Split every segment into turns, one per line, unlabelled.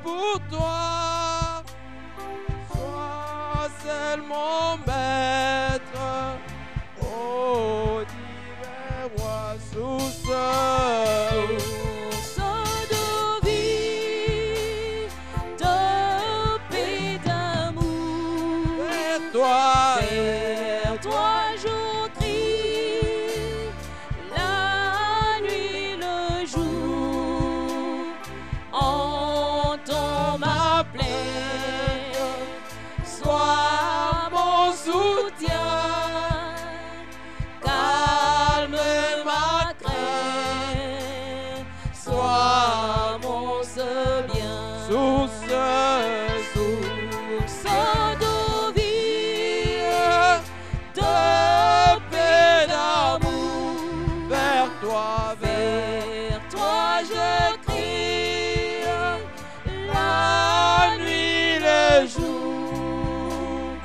pour toi. Sois seul mon maître, ô divin roi source.
Vers toi je crie, la nuit, le jour. Entends ma plainte, sois mon soutien. Calme ma crainte, sois mon seul bien.
Source
de vie, de paix, d'amour.
vers toi
je crie,
la nuit, le jour.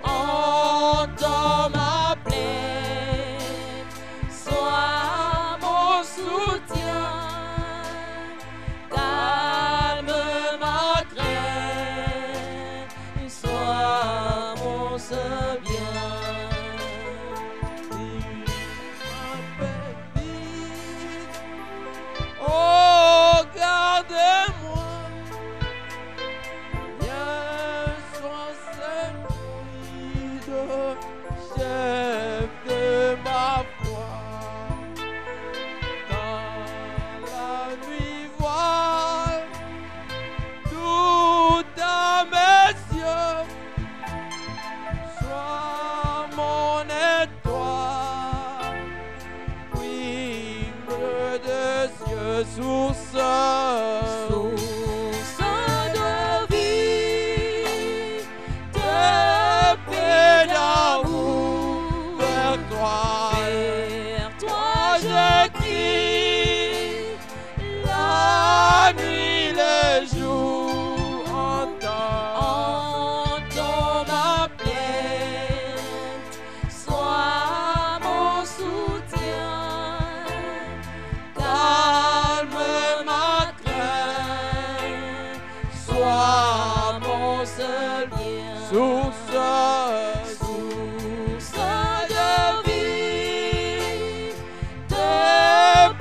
entends ma plainte, sois mon soutien. Calme ma crainte, sois mon seul bien.
Oh, garde-moi, viens, sois celui chef de ma foi. Dans la nuit voile, tout à mes yeux, sois mon étoile, prime de cieux source.
Source de vie, de
Paix d'amour vers toi
je crie,
la nuit, le jour, entends
entends ma plainte, sois mon soutien. Calme ma crainte, sois mon seul bien.
source
Source de vie, de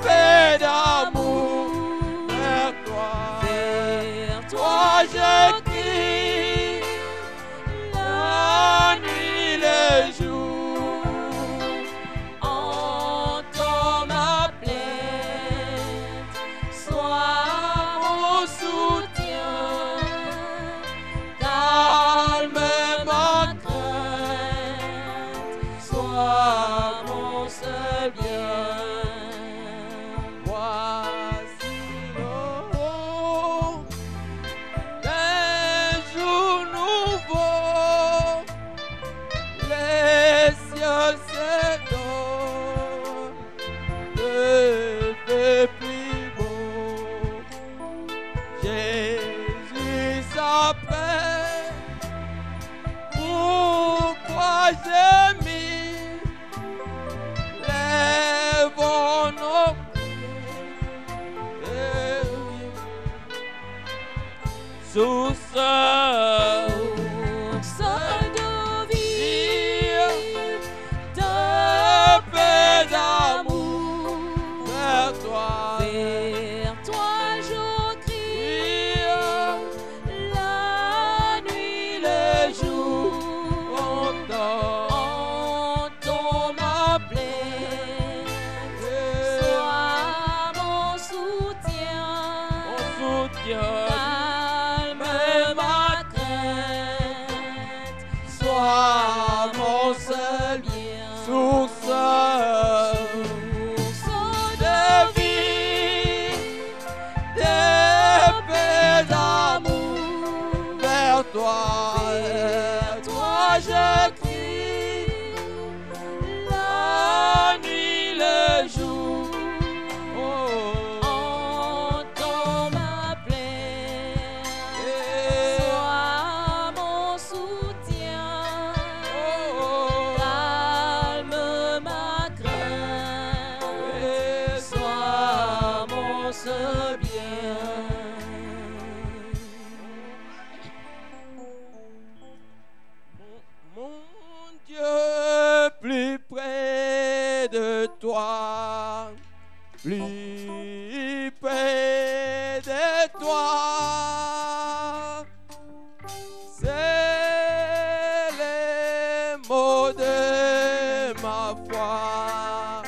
paix d'amour vers toi je crie la nuit, le jour.
entends ma plainte, sois mon soutien. Calme ma crainte, sois mon seul bien.
Voici l'aurore d'un jour nouveau, les cieux s'étonnent de fait plus beau. Jésus s'appelle, pourquoi j'ai mis lèvons nos source
de vie, de
paix d'amour vers toi
je crie, la nuit, le jour. Entends ma plainte, sois mon soutien. Calme ma crainte, sois mon seul bien.
Source
de vie,
de paix d'amour vers toi
je crie, la nuit, le jour. Entends ma plainte, sois mon soutien. Calme ma crainte, sois mon seul bien.
plus près de toi. C'est les mots de ma foi.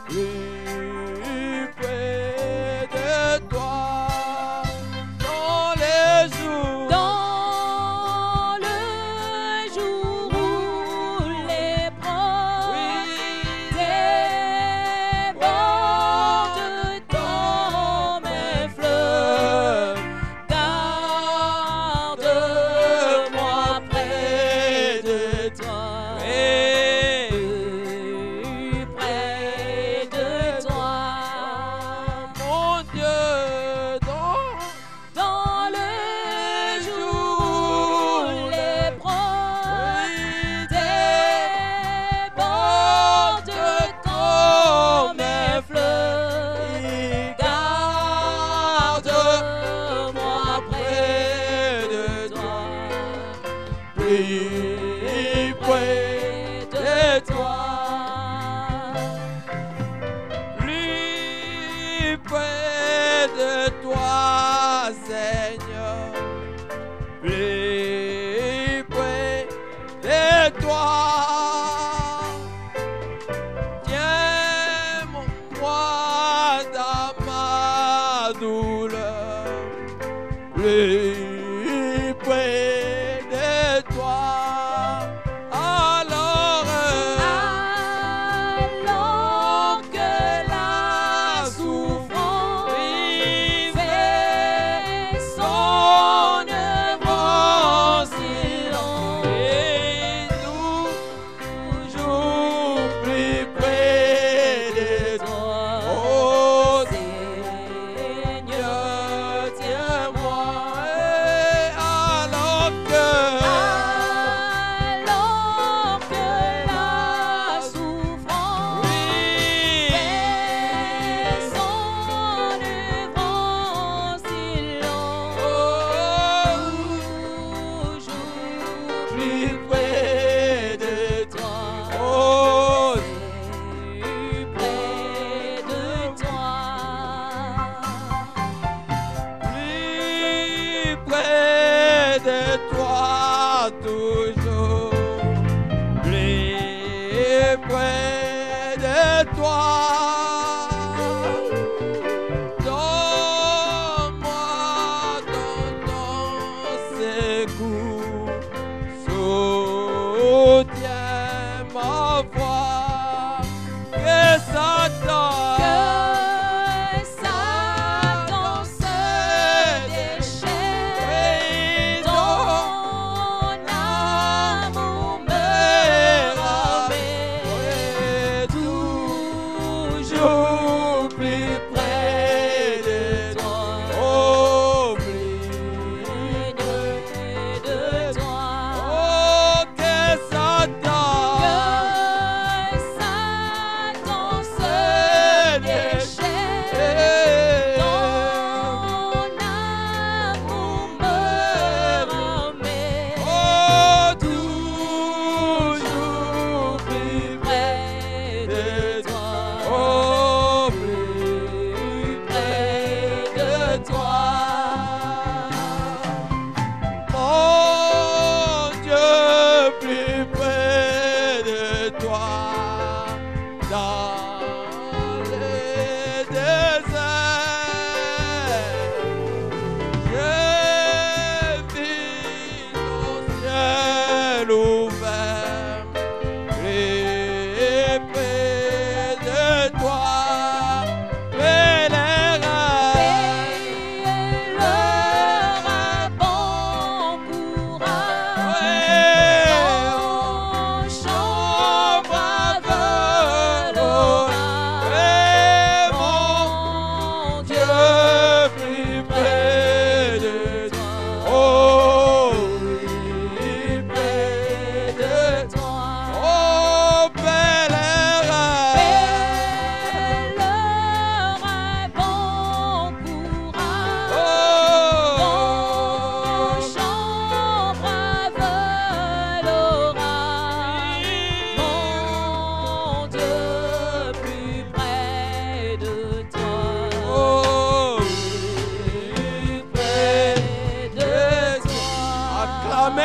Plus près de toi. Dans les jours.
Dans le jour où l'épreuve déborde comme un fleuve, garde-moi près de toi, plus près de toi.
Mon Dieu,
Dans le jour où l'épreuve déborde comme un fleuve, garde-moi près de toi,
plus près de toi. Plus près de toi, Seigneur. Plus près de toi. Tiens-moi dans ma douleur. Plus près de toi. Alors
que la souffrance fait son œuvre en silence,
et toujours plus près de toi. Oh
Seigneur,
tiens-moi,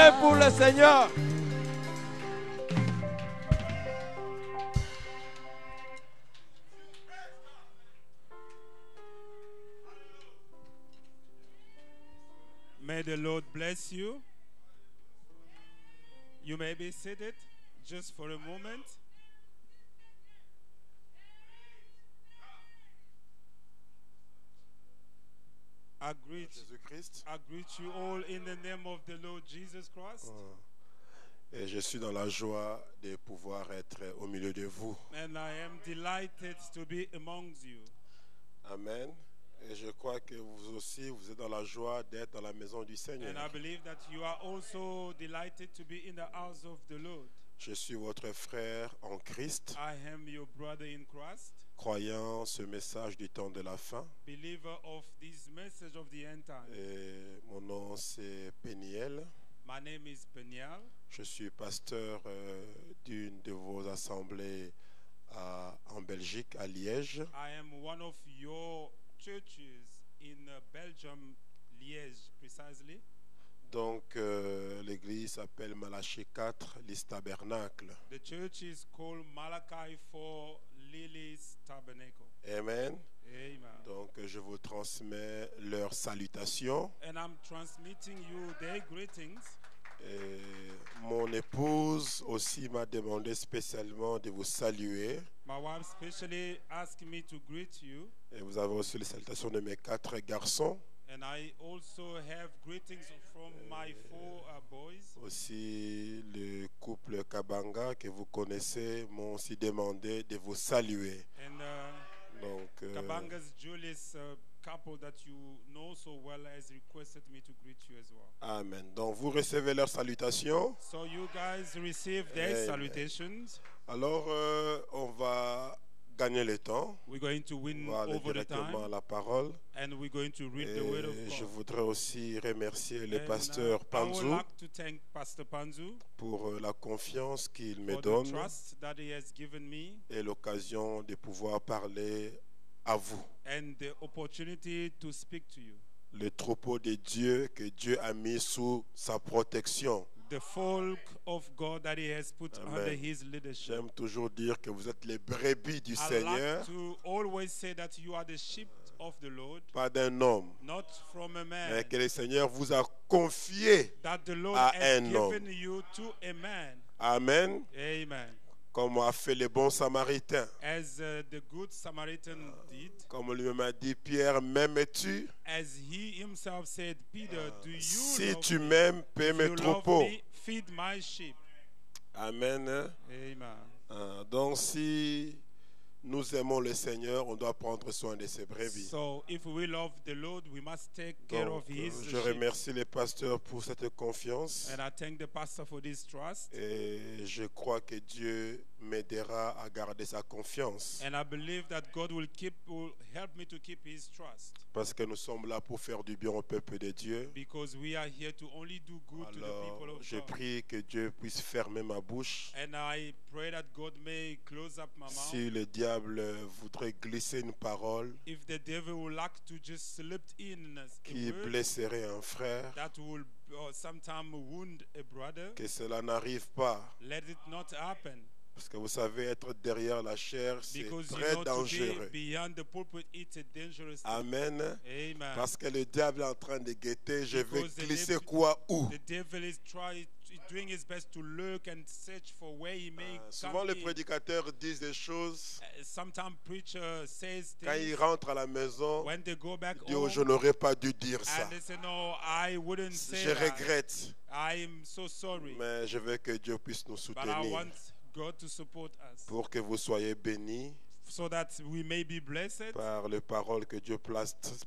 Priez pour le Seigneur.
May the Lord bless you. You may be seated just for a moment. I greet
Jésus-Christ.
you all in the name of the Lord Jesus Christ.
Et je suis dans la joie de pouvoir être au milieu de vous.
And I am delighted to be amongst you.
Amen. Et je crois que vous aussi, vous êtes dans la joie d'être dans la maison du Seigneur.
And I believe that you are also delighted to be in the house of the Lord.
Je suis votre frère en Christ,
I am your brother in Christ,
croyant ce message du temps de la fin.
believer of this message of the end time.
Et mon nom c'est Peniel.
My name is Peniel.
Je suis pasteur d'une de vos assemblées en Belgique, à Liège.
I am one of your churches in Belgium, Liège, precisely.
Donc l'église s'appelle Malachie 4, l'Église Tabernacle.
The church is called Malachi 4 Lily's Tabernacle.
Amen.
Amen.
Donc je vous transmets leurs salutations.
And I'm transmitting you their greetings.
Et mon épouse aussi m'a demandé spécialement de vous saluer.
My wife specially asked me to greet you.
Et vous avez aussi les salutations de mes 4 garçons.
And I also have greetings from my 4 boys.
Aussi le couple Kabanga que vous connaissez m'ont aussi demandé de vous saluer.
And
Donc
Kabanga's Julius couple that you know so well has requested me to greet you as well.
amen. Donc vous recevez leurs salutations.
So you guys receive their
Amen.
salutations.
Alors on va gagner le temps.
We're going to
On
win
va aller
over the
directement à
time.
la parole.
And we're going to read
Et
the word of
je
God.
voudrais aussi remercier le
And,
pasteur
I would
Panzou
like to thank Pastor Panzu
pour la confiance qu'il me
for the
donne
trust that he has given me
et l'occasion de pouvoir parler à vous.
and the opportunity to speak to you.
Le troupeau de Dieu que Dieu a mis sous sa protection.
The folk of God that he has put
Amen.
under his leadership.
J'aime toujours dire que vous êtes les brebis du
I
Seigneur,
like to always say that you are the sheep of the Lord,
pas d'un homme,
not from a man.
mais que le Seigneur vous a confié.
That the Lord
à
has
un homme.
given you to a man.
Amen.
Amen.
Comme a fait le bon Samaritain.
As the good Samaritan did,
Comme lui m'a dit, Pierre, m'aimes-tu?
as he himself said, Peter, do you
Si
love
tu
me?
m'aimes, paie
If
mes
you love
troupeaux.
me, feed my sheep.
Amen.
Amen.
Donc si nous aimons le Seigneur, on doit prendre soin de ses brebis.
So if we love the Lord, we must take care
Donc,
of his
je
sheep.
remercie les pasteurs pour cette confiance.
And I thank the pastor for this trust.
Et je crois que Dieu m'aidera à garder sa confiance.
And I believe that God will help me to keep his trust.
Parce que nous sommes là pour faire du bien au peuple de Dieu.
Because we are here to only do good to the
Alors,
people of
je
God.
prie que Dieu puisse fermer ma bouche.
And I pray that God may close up my mouth.
Si le diable voudrait glisser une parole
If the devil would like to just slip in a
qui
word
blesserait un frère,
that will sometime wound a brother,
que cela n'arrive pas.
let it not happen.
Parce que vous savez, être derrière la chair, c'est
Because you
très
know to
dangereux.
be beyond the pulpit, it's a dangerous thing.
Amen.
Amen.
Parce que le diable est en train de guetter, je vais
Because the
glisser
devil-
quoi où?
The devil is doing his best to look and search for where he may
Souvent,
come
les
in.
prédicateurs disent des choses.
Sometimes preacher says
Quand ils
things
rentrent à la maison,
when they go back
ils disent, oh,
home
je n'aurais pas dû dire ça.
and they say, no, I wouldn't say
Je
that.
regrette.
I'm so sorry.
Mais je veux que Dieu puisse nous
But I
soutenir
want God to support us
pour que vous soyez bénis
so that we may be blessed
par les paroles que Dieu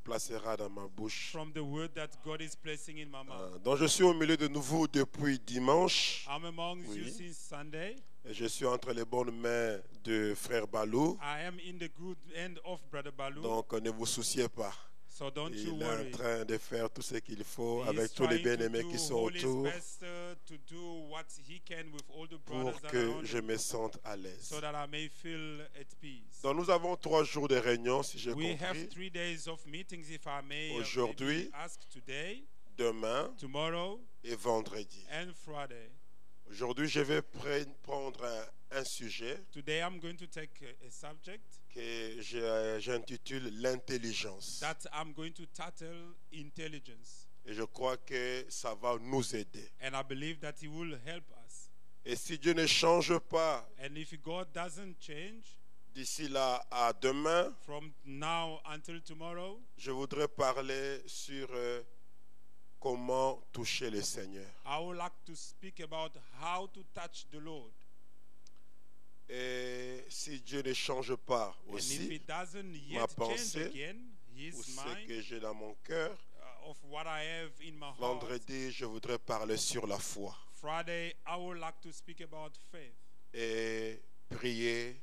placera dans ma bouche.
from the word that God is placing in my mouth.
Donc je suis au milieu de vous depuis dimanche.
I'm amongst you
Oui.
since Sunday.
Et je suis entre les bonnes mains de frère Balou.
I am in the good end of Brother Balu.
Donc ne vous souciez pas.
So don't you
Il est en
worry.
train de faire tout ce qu'il faut
He
avec
is
tous les
trying to
bien-aimés
do
qui sont
all his
autour
best to do what he can with all the
pour
brothers
que
around
je
him,
me sente à l'aise.
so that I may feel at peace.
Donc nous avons 3 jours de réunion, si j'ai
We have
compris.
3 days of meetings, if I may
Aujourd'hui,
maybe ask today.
demain
tomorrow,
et vendredi.
and Friday.
Aujourd'hui, je vais prendre un sujet
Today I'm going to take a subject
que j'intitule l'intelligence.
that I'm going to title intelligence.
Et je crois que ça va nous aider.
And I believe that it will help us.
Et si Dieu ne change pas
And if God doesn't change
d'ici là à demain,
from now until tomorrow,
je voudrais parler sur comment toucher le Seigneur.
I would like to speak about how to touch the Lord.
Et si Dieu ne change pas
And if
aussi
it doesn't
ma
yet change
pensée
again,
ou
his
ce
mind
que j'ai dans mon cœur,
of what I have in my heart.
vendredi, je voudrais parler sur la foi
Friday, I would like to speak about faith
et prier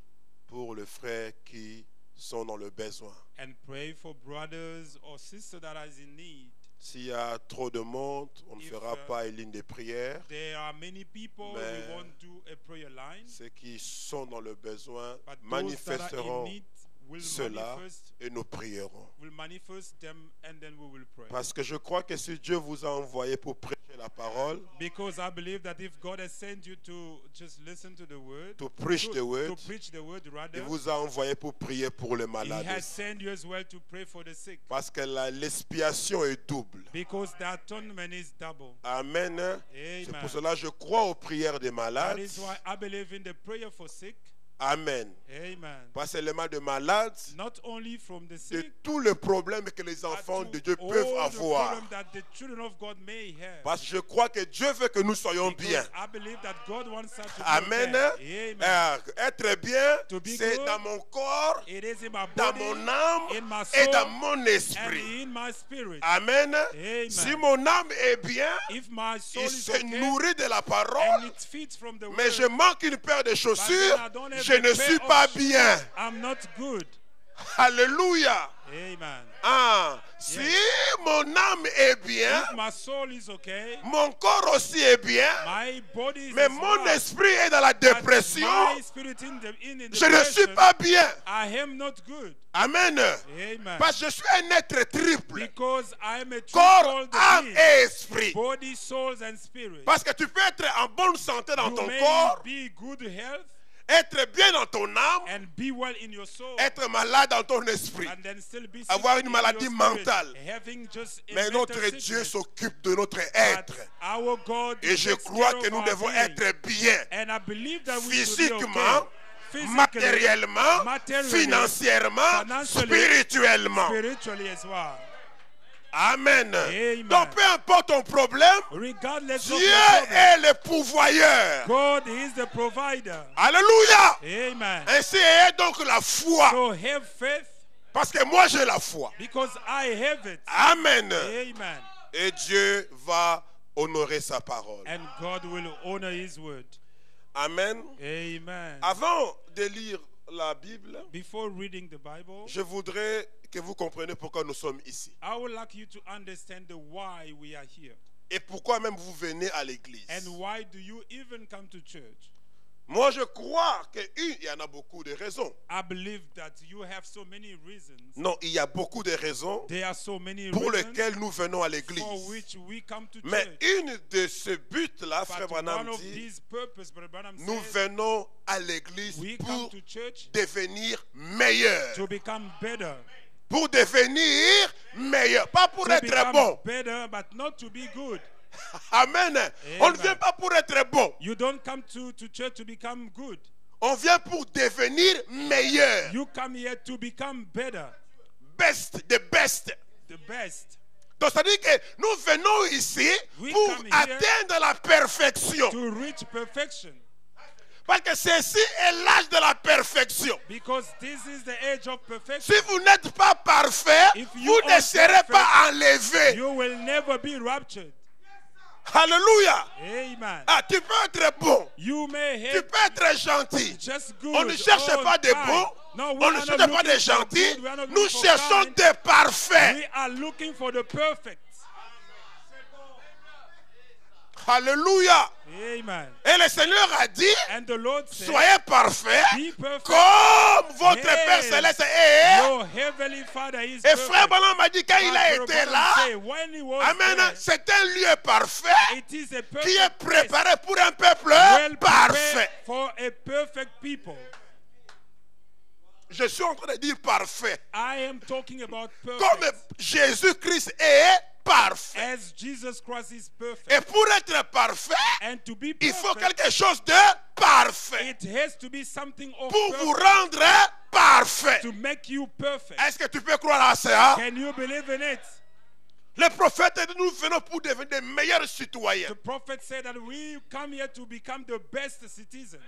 pour les frères qui sont dans le besoin.
and pray for brothers or sisters that are in need.
S'il y a trop de monde, on ne
If,
fera pas une ligne de prière.
There are many people
Mais-
who won't do a prayer line,
Ceux qui sont dans le besoin
but those that are in
manifesteront
need will
cela
manifest,
et nous prierons.
will manifest them, and then we will pray.
Parce que je crois que si Dieu vous a envoyé pour prêcher la parole,
Because I believe that if God has sent you to just listen to the word,
to preach the word,
to preach the word, rather,
il vous a envoyé pour prier pour les
He
malades.
has sent you as well to pray for the sick.
Parce que l'expiation est double.
Because the atonement is double.
Amen. C'est
Amen.
pour cela que je crois aux prières des
That
malades.
is why I believe in the prayer for sick.
Amen.
Amen.
Pas seulement de malades,
Not only from the
de
sick,
tous les problèmes que les
but
enfants
to
de Dieu
all
peuvent
the
avoir.
problem that the children of God may have.
Parce que je crois que Dieu veut que nous soyons
Because
bien.
I believe that God wants us to be
Amen.
okay. Amen.
Être bien,
To be
c'est
good,
dans mon corps,
It is in my
dans
body,
mon âme
in my
et
soul,
dans mon
and
esprit.
in my spirit.
Amen.
Amen.
Si mon âme est bien,
If my soul
il
is
se
okay,
nourrit de la
and
parole,
it feeds from the
mais je
word,
manque une paire de chaussures,
I don't have
je
a
ne
pair
suis
of
pas
shoes,
bien.
I'm not good.
Alléluia.
Amen.
Ah, si mon âme est bien,
If my soul is okay,
mon corps aussi est bien,
my body is
mais
as
mon
well,
esprit est dans la
but
dépression,
my spirit in
je ne suis pas bien.
I am not good.
Amen.
Amen.
Parce que je suis un être triple.
Because I am a
Corps,
triple
âme
being,
et esprit.
body, souls, and spirit.
Parce que tu peux être en bonne santé dans
You
ton
may
corps,
be good health
être bien dans ton âme,
and be well in your soul,
être malade dans ton esprit.
and then still be sick
Avoir une
in
maladie
your spirit,
mentale.
having just a
Mais
mental
notre Dieu
sickness.
s'occupe de notre
But
être.
our God
Et je
takes
crois
care
que
of
nous
our
devons
being.
être bien.
And I believe that we should be
Physiquement,
okay. Physically,
matériellement,
materially,
financièrement,
financially,
spirituellement.
spiritually as well.
Amen.
Amen.
Donc peu importe ton problème,
Regardless of
Dieu
your problem,
est le pourvoyeur.
God is the provider.
Alléluia.
Amen.
Ainsi est donc la foi.
So have faith
Parce que moi j'ai la foi.
because I have it.
Amen.
Amen.
Et Dieu va honorer sa parole.
And God will honor His word.
Amen.
Amen.
Avant de lire la Bible,
Before reading the Bible,
je voudrais que vous compreniez pourquoi nous sommes ici.
I would like you to understand the why we are here.
Et pourquoi même vous venez à l'église.
And why do you even come to church?
Moi je crois qu'il y en a beaucoup de raisons.
I believe that you have so many reasons.
Non, il y a beaucoup de raisons
There are so many
pour
reasons
lesquelles nous venons à l'église.
for which we come to
Mais
church.
une de ces buts-là, Frère
But
Branham
one of
dit,
these purposes, Brother Branham
nous
says,
venons à l'église
we come
pour
to church
devenir meilleurs.
to become better.
Pour devenir meilleurs, pas pour
To
être
become
bon.
better, but not to be good.
Amen. On ne vient pas pour être bon.
You don't come to church to become good.
On vient pour devenir meilleur.
You come here to become better,
Best, the best.
the best.
Donc, ça dit que nous venons ici
We
pour
come here
atteindre la perfection.
To reach perfection.
Parce que ceci est l'âge de la perfection.
Because this is the age of perfection.
Si vous n'êtes pas parfait,
If you
vous ne
are
serez
perfect,
pas enlevé.
You will never be raptured.
Alléluia.
Amen.
Ah, tu peux être bon.
You may
Tu
have
peux être gentil.
just good.
On ne cherche
all
pas des
time.
bons.
No, we
On
are
ne
not
cherche pas
looking
des
for
gentils.
good. We are not
Nous
looking for
cherchons
kind.
des parfaits.
We are looking for the perfect.
Alléluia.
Amen.
Et le Seigneur a dit,
And the Lord said,
soyez parfaits
be perfect.
comme votre
Yes.
Père Céleste est.
Your heavenly Father is
Et frère
perfect.
Branham m'a dit, quand il a
Brother
été
Branham
là,
said, when he was
amen,
there,
c'est un lieu parfait
it is a
qui est
perfect place,
préparé pour un peuple
well
parfait.
prepared for a perfect people.
Je suis en train de dire parfait.
I am talking about
Comme
perfect.
Jésus-Christ est parfait.
As Jesus Christ is
Et
perfect.
pour être parfait,
And to be
il faut
perfect,
quelque chose de parfait.
it has to be something of
Pour vous
perfect
rendre parfait.
to make you perfect.
Est-ce que tu peux croire à ça?
Can you believe in it?
Le prophète dit, nous venons pour devenir des meilleurs citoyens.
The prophet said that we come here to become the best citizen.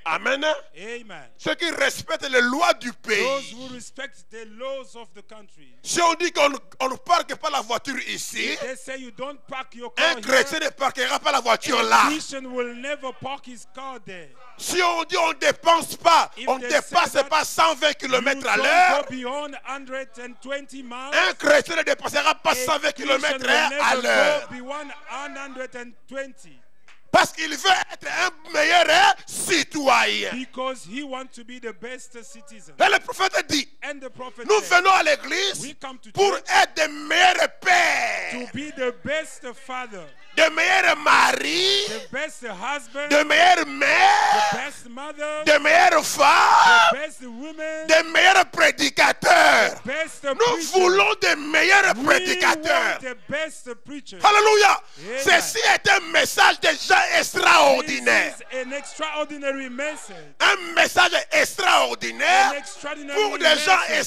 Amen.
Amen.
Ceux qui respectent les lois du
Those
pays.
who respect the laws of the country.
Si on dit qu'on ne parque pas la voiture ici,
They say you don't park your car
un chrétien
here.
ne parquera pas la voiture
A
là.
Christian will never park his car there.
Si on dit on ne dépense pas,
If
on ne
they
dépasse
say that
pas 120
You
km à
don't
l'heure,
go beyond 120 miles.
un chrétien ne dépassera pas
A
120
Christian
km
will
à
never
l'heure.
go beyond 120
Parce qu'il veut être un meilleur citoyen.
because he wants to be the best citizen.
Et le prophète dit,
And the prophet
nous
said,
venons à l'église
we come to
pour
church
être des meilleurs pères,
to be the best father,
des meilleurs maris,
the best husband,
des meilleures
the
mères,
best mother,
des meilleures
the
femmes,
best women,
des meilleurs prédicateurs.
best
Nous
preachers.
voulons des meilleurs
We
prédicateurs.
want the best preachers.
Alléluia.
Amen.
Ceci est un message déjà extraordinaire.
This is an extraordinary message.
Un message
An
extraordinaire
extraordinary
pour des gens
message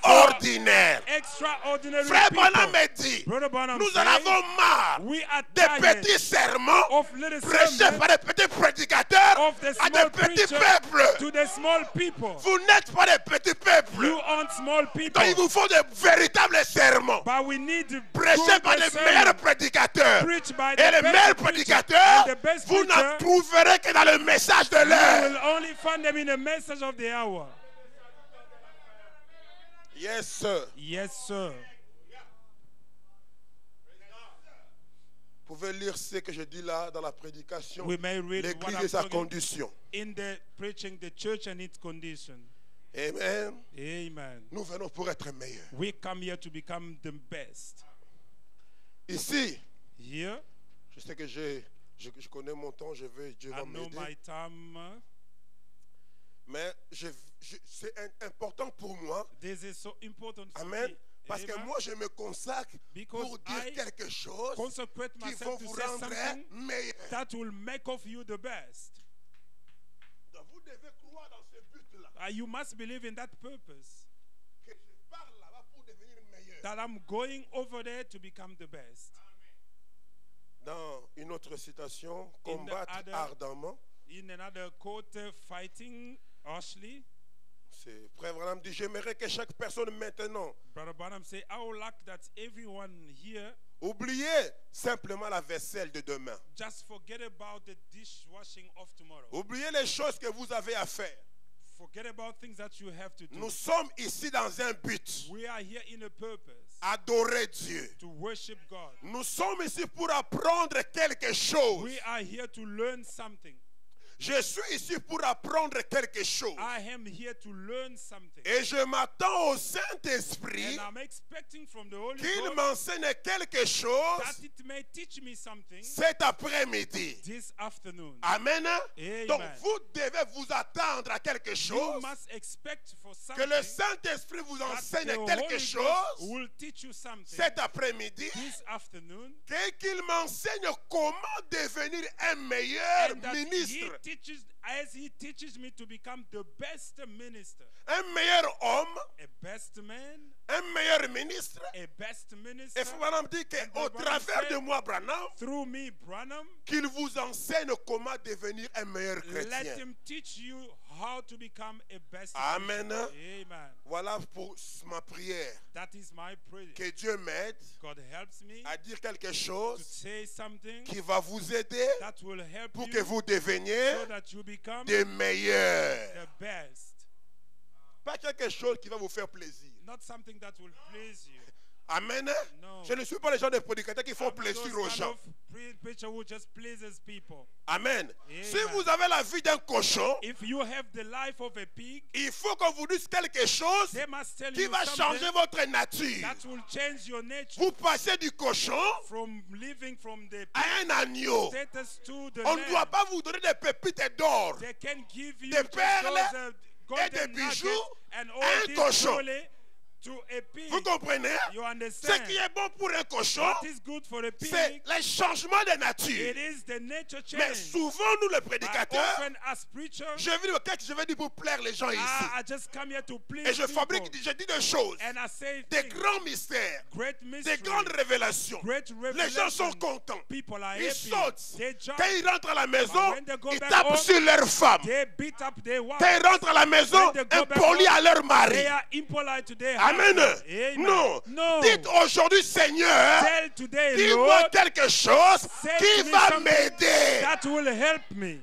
extraordinaires.
extraordinary
Frère
people.
Branham me dit,
Brother Branham
nous en
said,
avons marre
we are
des
tired
petits sermons
of little
prêchés
sermons
par des petits prédicateurs
of the
à des
small
petits
preachers
peuples.
to the small people.
Vous n'êtes pas des petits peuples.
You aren't small people,
Donc il vous faut de véritables sermons
but we need to
prêchés par les meilleurs prédicateurs.
preach by
Et
the
les meilleurs
best preacher.
prédicateurs,
And the best
vous n'en
preacher,
trouverez que dans le message de
you
l'heure.
will only find them in the message of the hour.
Yes, sir.
Yes, sir.
Vous pouvez lire ce que je dis là dans la prédication.
We may read what
L'église
I'm
et sa
talking
condition.
in the preaching the church and its condition.
Amen.
Amen.
Nous venons pour être meilleurs.
We come here to become the best.
Ici,
Here,
je sais que je connais mon temps, Dieu
I
va
know
m'aider.
my time.
Mais c'est important pour moi.
This is so important for
Amen.
me.
Parce que
Amen.
moi, je me consacre
Because
pour dire
I
quelque chose
consecrate
qui
myself
va
to
vous
say
rendre
something
meilleur.
that will make of you the best.
Donc, vous devez croire dans ce but-là.
You must believe in that purpose.
Que je pars là-bas pour devenir meilleur.
That I'm going over there to become the best.
Dans une autre citation,
In the
combattre
other-
ardemment.
In another quote, fighting harshly.
C'est Frère Branham dit, j'aimerais que chaque personne maintenant
Brother Branham say, I would like that everyone here
oubliez simplement la vaisselle de demain.
just forget about the dishwashing of tomorrow.
Oubliez les choses que vous avez à faire.
Forget about things that you have to do.
Nous sommes ici dans un but.
We are here in a purpose
Adorer Dieu.
to worship God.
Nous sommes ici pour apprendre quelque chose.
We are here to learn something.
Je suis ici pour apprendre quelque chose.
I am here to learn something.
Et je m'attends au Saint-Esprit
And I'm expecting from the Holy
qu'il
Ghost
m'enseigne quelque chose
that it may teach me something
cet après-midi.
this afternoon.
Amen.
Amen.
Donc vous devez vous attendre à quelque
You
chose.
must expect for
Que
something
le Saint-Esprit vous
that
enseigne
the
quelque
Holy
chose
Ghost will teach you something
cet après-midi.
this afternoon.
Qu'il m'enseigne comment devenir un meilleur
And that
ministre.
he teaches me to become the best minister,
Un meilleur homme,
a best man,
un meilleur ministre.
a best minister.
Et Frère Branham dit qu'au travers de moi, Branham,
Through me, Branham,
qu'il vous enseigne comment devenir un meilleur
let
chrétien.
him teach you how to become a best
Amen.
Christian. Amen.
Voilà pour ma prière.
That is my prayer.
Que Dieu m'aide
God helps me
à dire quelque
to
chose
say something
qui va vous aider
that will help
pour
you
que vous deveniez
so that you become
des meilleurs.
the best.
Pas quelque chose qui va vous faire plaisir.
Not something that will please you.
Amen.
No.
Je ne suis pas les gens des prédicateurs qui font
I'm not
plaisir
those
aux
kind
gens.
of preacher who just pleases people.
Amen.
Amen.
Si vous avez la vie d'un cochon,
If you have the life of a pig,
il faut qu'on vous dise quelque chose
they must tell
qui
you
va
something
changer votre nature.
that will change your nature
Vous passez du cochon
from living from the
à un agneau.
status to the
On ne doit
land.
pas vous donner des pépites d'or
They can give you
des
just
perles
those,
et des
golden
bijoux
nuggets and
à
all
un
this
cochon.
jewelry to a pig.
Vous comprenez?
You
Ce
understand?
qui est bon pour un cochon,
What is good for a
c'est
pig?
les changements de nature.
It is the nature
Mais
change.
souvent, nous les
But
prédicateurs,
often as preachers,
je vais dire pour plaire les gens ici.
I just come here to please
Et je fabrique,
people.
je dis des choses,
And I say
des
things,
grands mystères,
great
des
mystery,
grandes révélations.
great
Les gens sont
revelation.
contents.
People are
Ils
happy.
sautent.
They jump.
Quand ils rentrent à la maison,
But when they go
ils
back
tapent
home,
sur leur femme.
They beat up their wives.
Quand ils rentrent à la maison,
When they go back
impolis
home,
à leur mari.
They are impolite to their
Amen.
husband. Amen.
Non.
No.
Dites aujourd'hui, Seigneur,
Tell today,
dis-moi
Lord,
quelque chose
say
qui
to me
va
something
m'aider.
that will help me.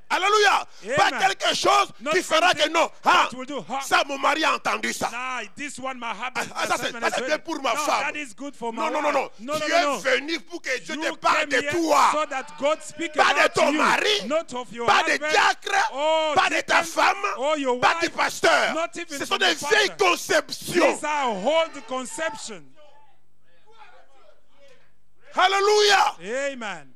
Alléluia. Pas
Amen.
quelque chose
Not
qui fera que
something
non. Ah,
that will do harm.
ça, mon mari a entendu ça.
Nah, this one my husband.
Ah, ça, c'est bien pour ma
no,
femme.
That is good for my
Non, non, non, non.
wife. No,
Tu
no,
es
no, no.
venu pour que Dieu
You
te parle
came
de
here
toi.
so that God speak
Pas de
about
ton
you,
mari,
not of your
pas de
husband,
diacre,
or
pas de ta
deacon,
femme,
or your
pas
wife.
du pasteur.
Not even
Ce sont
from
des
the
vieilles
pastor.
conceptions.
These are old conception.
Alléluia.
Amen.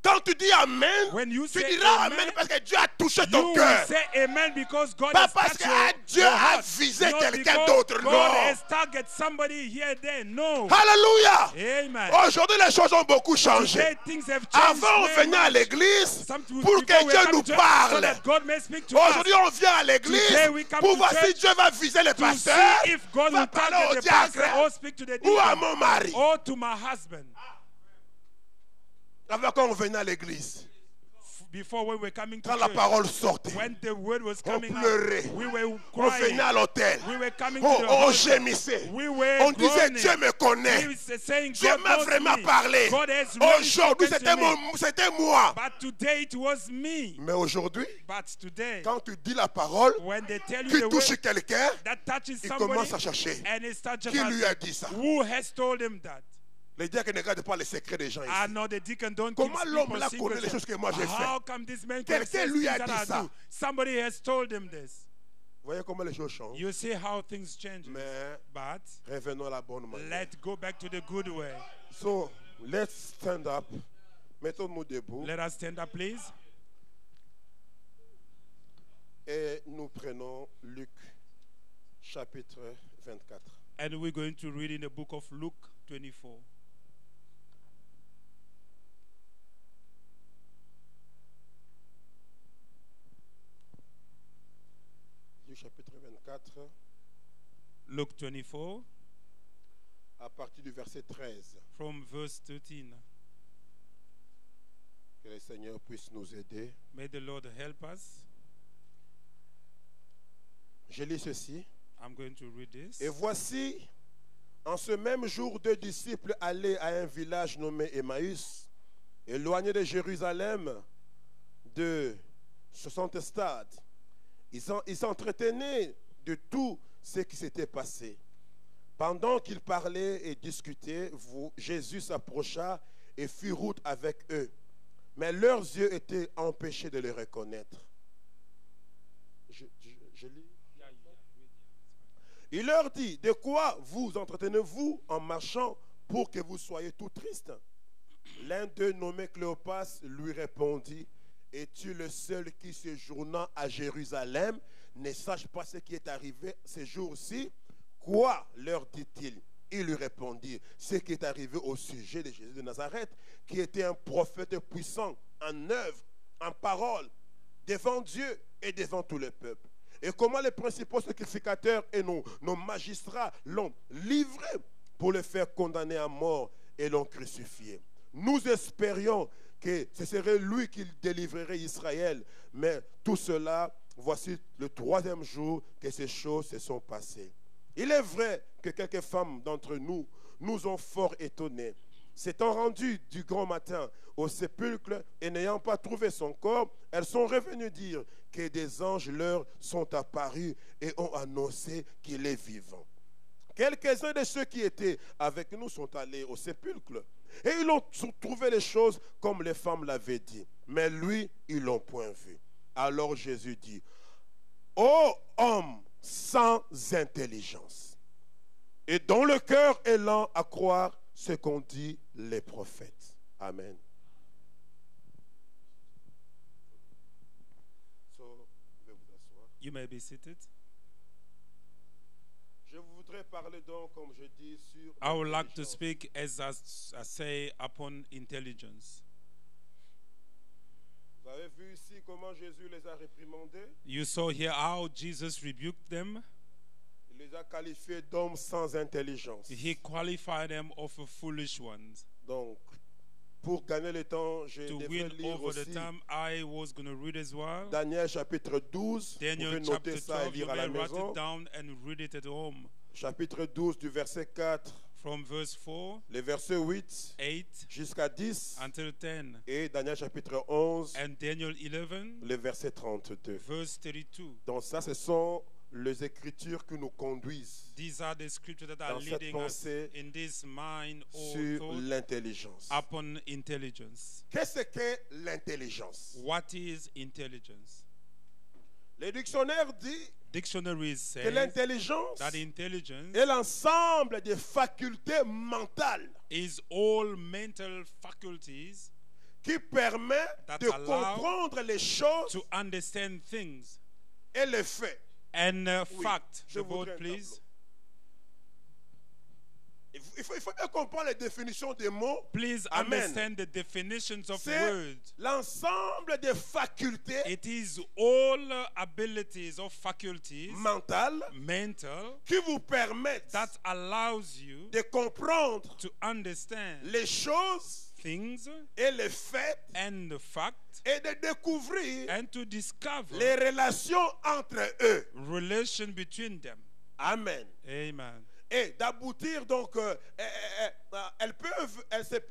Quand tu dis Amen,
When you
tu
say
diras
amen,
Amen parce que Dieu a touché
You
ton
will
cœur.
say amen because God
Pas
has
parce
touched
que Dieu
your
a
heart.
visé
Not
quelqu'un
because
d'autre,
God
non.
has targeted somebody here there. No.
Alléluia.
Amen.
Aujourd'hui, les choses ont beaucoup changé.
Today things have changed.
Avant, on
very
venait à
much.
l'église
Sometimes
pour
before
que
we
Dieu
come
nous
to church,
parle.
so that God may speak to
Aujourd'hui,
us.
on vient à l'église
Today we come
pour
to
voir si
church
Dieu va viser les
To
pasteurs,
see if God
va
will
parler
target
au
the pastor
diacre
or speak to the
ou à
deacon
mon mari.
or to my husband.
Avant qu'on venait à l'église,
Before when we were coming to
quand la
church,
parole sortait,
when the word was
on
coming
pleurait,
out, we were
on
crying.
venait à l'hôtel,
We were coming
on
to the house.
gémissait.
We were
On disait
groaning.
Dieu me connaît.
We were saying,
Dieu
God
m'a
knows
vraiment
me.
parlé.
God has really
Aujourd'hui,
spoken to me.
c'était moi.
But today it was me.
Mais aujourd'hui,
But today,
quand tu dis la parole,
when they tell you
qui
the
touche
word
quelqu'un,
that touches
il
somebody,
commence à chercher.
and it starts
Qui lui a dit ça?
who has told him that?
Les diacres ne regardent pas les secrets des gens
I
ici.
know the deacon don't
Comment
keep
l'homme
people's
là connaît les
secrets.
choses que moi j'ai
How
fait?
come this man can
Quelqu'un
say
lui
things
a
that
dit
I
ça.
do? Somebody has told him this.
Voyez comment les choses changent.
You see how things change.
Mais
But
revenons à la bonne manière.
let's go back to the good way.
So, let's stand up. Mettons-nous debout
Let us stand up, please.
et nous prenons Luc chapitre 24.
And we're going to read in the book of Luke 24.
Luc chapitre 24,
Luke 24
à partir du verset 13.
from verse 13.
Que le Seigneur puisse nous aider.
May the Lord help us.
Je lis ceci.
I'm going to read this.
Et voici, en ce même jour, 2 disciples allaient à un village nommé Emmaüs, éloigné de Jérusalem de 60 stades. Ils s'entretenaient de tout ce qui s'était passé. Pendant qu'ils parlaient et discutaient, Jésus s'approcha et fit route avec eux. Mais leurs yeux étaient empêchés de le reconnaître. Je lis. Il leur dit, de quoi vous entretenez-vous en marchant pour que vous soyez tout tristes? L'un d'eux, nommé Cléopas, lui répondit, es-tu le seul qui, séjournant à Jérusalem, ne sache pas ce qui est arrivé ces jours-ci? Quoi, leur dit-il? Il lui répondit, ce qui est arrivé au sujet de Jésus de Nazareth, qui était un prophète puissant en œuvre, en parole, devant Dieu et devant tout le peuple. Et comment les principaux sacrificateurs et nos magistrats l'ont livré pour le faire condamner à mort et l'ont crucifié. Nous espérions que ce serait lui qui délivrerait Israël. Mais tout cela, voici le 3e jour que ces choses se sont passées. Il est vrai que quelques femmes d'entre nous nous ont fort étonnés. S'étant rendues du grand matin au sépulcre et n'ayant pas trouvé son corps, elles sont revenues dire que des anges leur sont apparus et ont annoncé qu'il est vivant. Quelques-uns de ceux qui étaient avec nous sont allés au sépulcre. Et ils ont trouvé les choses comme les femmes l'avaient dit. Mais lui, ils ne l'ont point vu. Alors Jésus dit, ô homme sans intelligence, et dont le cœur est lent à croire ce qu'ont dit les prophètes. Amen.
You may be seated.
Je voudrais parler donc, comme je dis, sur
I would like to
l'intelligence.
speak as I say upon intelligence.
Vous avez vu ici comment Jésus les a réprimandés.
You saw here how Jesus rebuked them.
Il les a qualifiés d'hommes sans intelligence.
He qualified them of foolish ones.
Donc, pour gagner le temps, je
To
devrais
win
lire
over the
aussi
time, I was going to read as well.
Daniel chapitre 12. Vous
Daniel
pouvez noter
chapter
ça et
12, you
lire à
may
la
write
maison.
it down and read it at home.
Chapitre 12 du verset 4,
From verse 4,
le verset 8
8
jusqu'à 10.
until 10.
Et Daniel chapitre 11,
And Daniel 11,
le verset 32.
verse 32.
Donc ça, ce sont les écritures qui nous conduisent
These are the scriptures that are
dans cette
leading us
pensée
in this mind or
sur
thought
l'intelligence.
upon intelligence.
Qu'est-ce que l'intelligence?
What is intelligence?
Le dictionnaire dit
Dictionaries
que
say
l'intelligence
that intelligence
est l'ensemble des facultés mentales
is all mental faculties
qui permet
That
de
allow
comprendre les choses
to understand things.
et les faits.
And
Oui,
fact,
je
the board,
voudrais un
please.
tableau. Il faut bien comprendre les définitions des mots.
Please
Amen.
understand the definitions of
C'est
words.
l'ensemble des facultés
It is all abilities or faculties,
mentales
mental,
qui vous permettent
that allows you
de comprendre
to understand
les choses
things
et les faits
and the fact
et de découvrir
and to discover
les relations entre eux.
relation between them.
Amen.
Amen.
Et d'aboutir donc,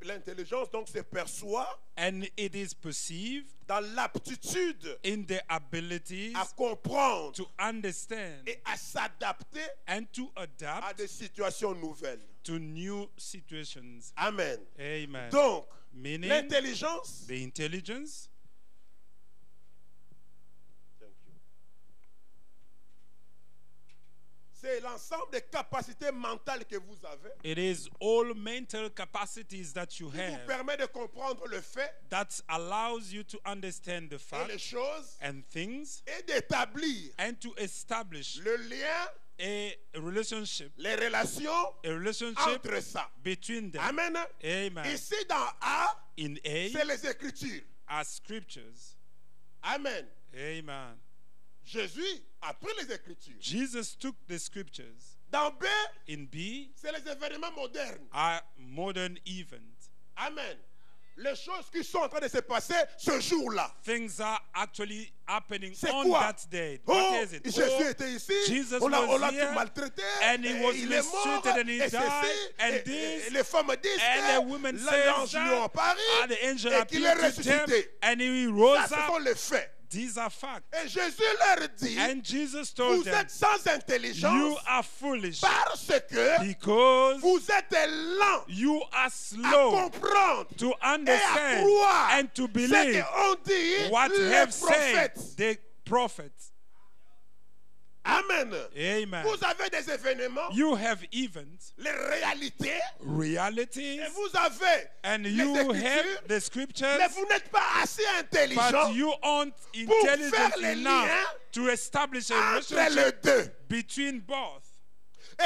l'intelligence donc se perçoit
And it is perceived
dans l'aptitude
in the abilities
à comprendre
to understand
et à s'adapter
and to
à
adapt
des situations nouvelles.
to new situations.
Amen.
Amen.
Donc,
Meaning
l'intelligence,
the intelligence
c'est l'ensemble des capacités mentales que vous avez
it is all mental capacities that you
qui vous
have
permet de comprendre le fait
that allows you to understand the
et les
fact
choses
and things
et d'établir
and to establish
le lien,
a relationship
entre ça.
between them.
Amen.
Amen.
Ici dans A,
In A
c'est les Écritures.
are scriptures.
Amen.
Amen.
Jésus a pris les Écritures.
Jesus took the scriptures.
Dans B,
In B
c'est les événements modernes.
are modern events.
Amen. Les choses qui sont en train de se passer ce jour-là.
Things are actually happening
C'est
on
quoi?
that day.
Oh,
What is it?
Jésus
Oh,
était ici,
Jesus
on l'a
was here,
maltraité,
and he was
il est mort,
mistreated and he
et
died,
ceci,
and
et
this,
les femmes disent
and the women
que
say
l'ange lui a apparu
and the angel
et qu'il est
appeared to them,
ressuscité.
and he
Ça,
rose
ce sont
up.
les faits.
These are facts.
Et Jésus leur dit,
And Jesus told
vous
them,
êtes sans
you
intelligence
are foolish
parce que
because
vous êtes lents
you are
à
slow
comprendre
to
et à
understand
croire
and to
ce
believe
qu'ont dit
what
les
have said
prophètes.
the prophets.
Amen.
Amen.
Vous avez des événements,
You have events,
les réalités,
realities,
et vous avez
and
les
you have
Écritures,
the scriptures,
mais vous n'êtes pas assez intelligent
but you aren't
faire
intelligent
les
enough
liens
to establish a
entre les
relationship
deux.
between both.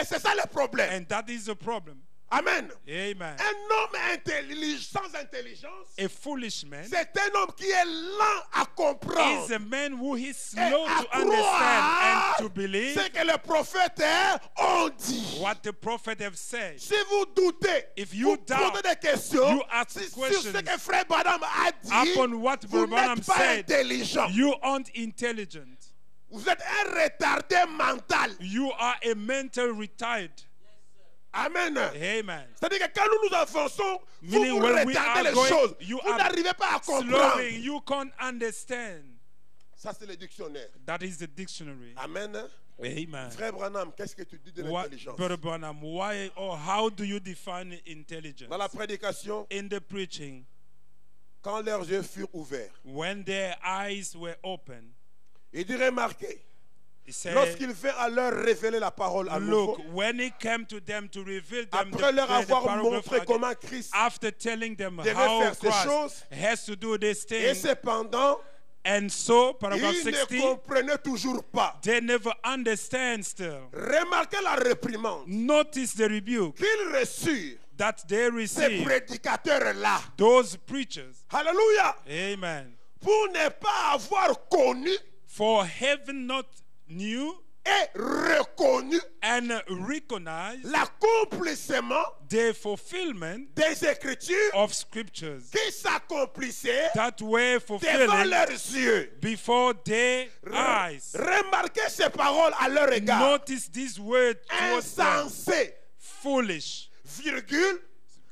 Et c'est ça le problème.
And that is the problem.
Amen.
Amen.
Un homme intelligent, sans intelligence,
A foolish man
c'est un homme qui est lent à comprendre
is a man who is
et
slow
à
to understand
croire
and to believe
ce que les prophètes ont dit.
what the prophet have said.
Si vous doutez,
If you
vous
doubt,
posez des questions
you ask
sur
questions
ce que Frère Branham a dit,
Upon what
vous
Branham
n'êtes pas
said,
intelligent.
you aren't intelligent.
Vous êtes un retardé mental.
You are a mental retard.
Amen.
Amen.
C'est-à-dire que quand nous avançons, vous
Meaning
vous
when we
retardez
are
les
going,
choses.
you
Vous
are
n'arrivez pas à comprendre.
Slowing, you can't understand.
Ça, c'est le dictionnaire.
That is the dictionary.
Amen.
Amen.
Frère Branham, qu'est-ce que tu dis de
What,
l'intelligence?
Brother Branham, why or how do you define intelligence?
Dans la prédication,
In the preaching,
quand leurs yeux furent ouverts,
when their eyes were open,
il dit remarquez,
he said,
lorsqu'il vint à leur révéler la parole à nouveau,
look, when he came to them to reveal them
après leur
the
avoir
paragraph
montré
again,
comment Christ
after telling them
devait
how
faire ces
Christ
choses,
has to do this
et
thing,
cependant,
and so, paragraph
ils ne
60,
comprenaient toujours pas.
they never understand still.
Remarquez la réprimande
Notice the rebuke
qu'ils reçurent,
that they
ces
receive,
prédicateurs-là.
those preachers.
Alléluia.
Amen.
Pour ne pas avoir connu
For heaven not knew
et reconnu
and recognized
l'accomplissement
the fulfillment
des Écritures
of scriptures
qui s'accomplissaient
that were
devant
fulfilling
leurs yeux.
before their eyes.
Remarquez ces paroles à leur égard.
Notice this word towards them.
Insensé,
Foolish,
virgule,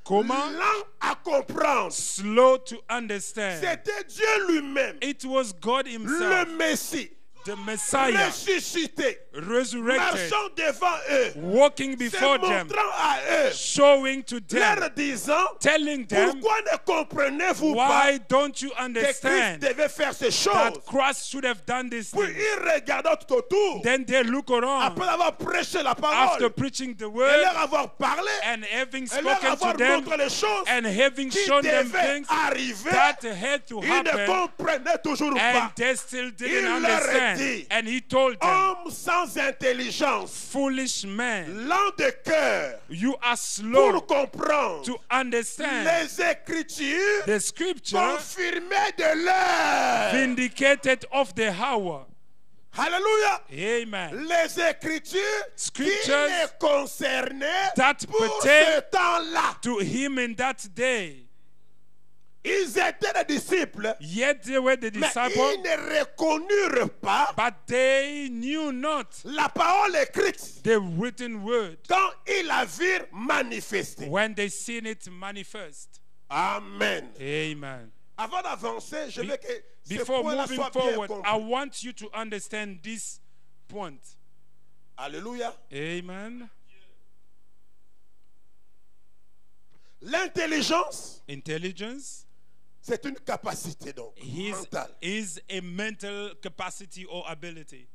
comma,
lent à comprendre.
slow to understand.
C'était Dieu lui-même,
It was God
le
himself,
Messie,
the Messiah,
ressuscité,
resurrected,
marchant devant eux,
walking
se
before them,
montrant à eux,
showing to them,
leur disant,
telling them,
pourquoi ne comprenez-vous
why
pas
don't you
que Christ
understand
devait faire ces choses?
that Christ should have done this
Puis
thing?
ils regardant tout autour,
Then they look around
après avoir prêché la
after
parole,
preaching the
et
word
leur avoir parlé,
and having
et leur
spoken to
avoir
them
montré les choses
and having
qui
shown them
devaient
things
arriver,
that had to
ils ne
happen,
comprenaient toujours
and
pas.
they still didn't
Il leur a
understand.
dit,
And he told them,
Homme sans intelligence,
foolish man,
lent de cœur,
you are slow
pour comprendre
to understand
les Écritures
the scripture
confirmées de l'heure.
vindicated of the hour.
Alléluia.
Amen.
Les Écritures qui
Scriptures
les concernaient
that
pour
pertain
ce temps-là.
to him in that day.
Ils étaient des disciples,
Yet they were the
mais
disciples,
ils ne reconnurent pas
but they knew not
la parole écrite
the written word
quand ils la virent manifester.
when they seen it manifest.
Amen.
Amen.
Avant d'avancer, je veux que ce
Before
point-là
moving
soit bien
forward, I
compris.
want you to understand this point.
Alléluia.
Amen.
L'intelligence,
Intelligence
c'est une capacité donc mentale.
is a mental capacity or ability.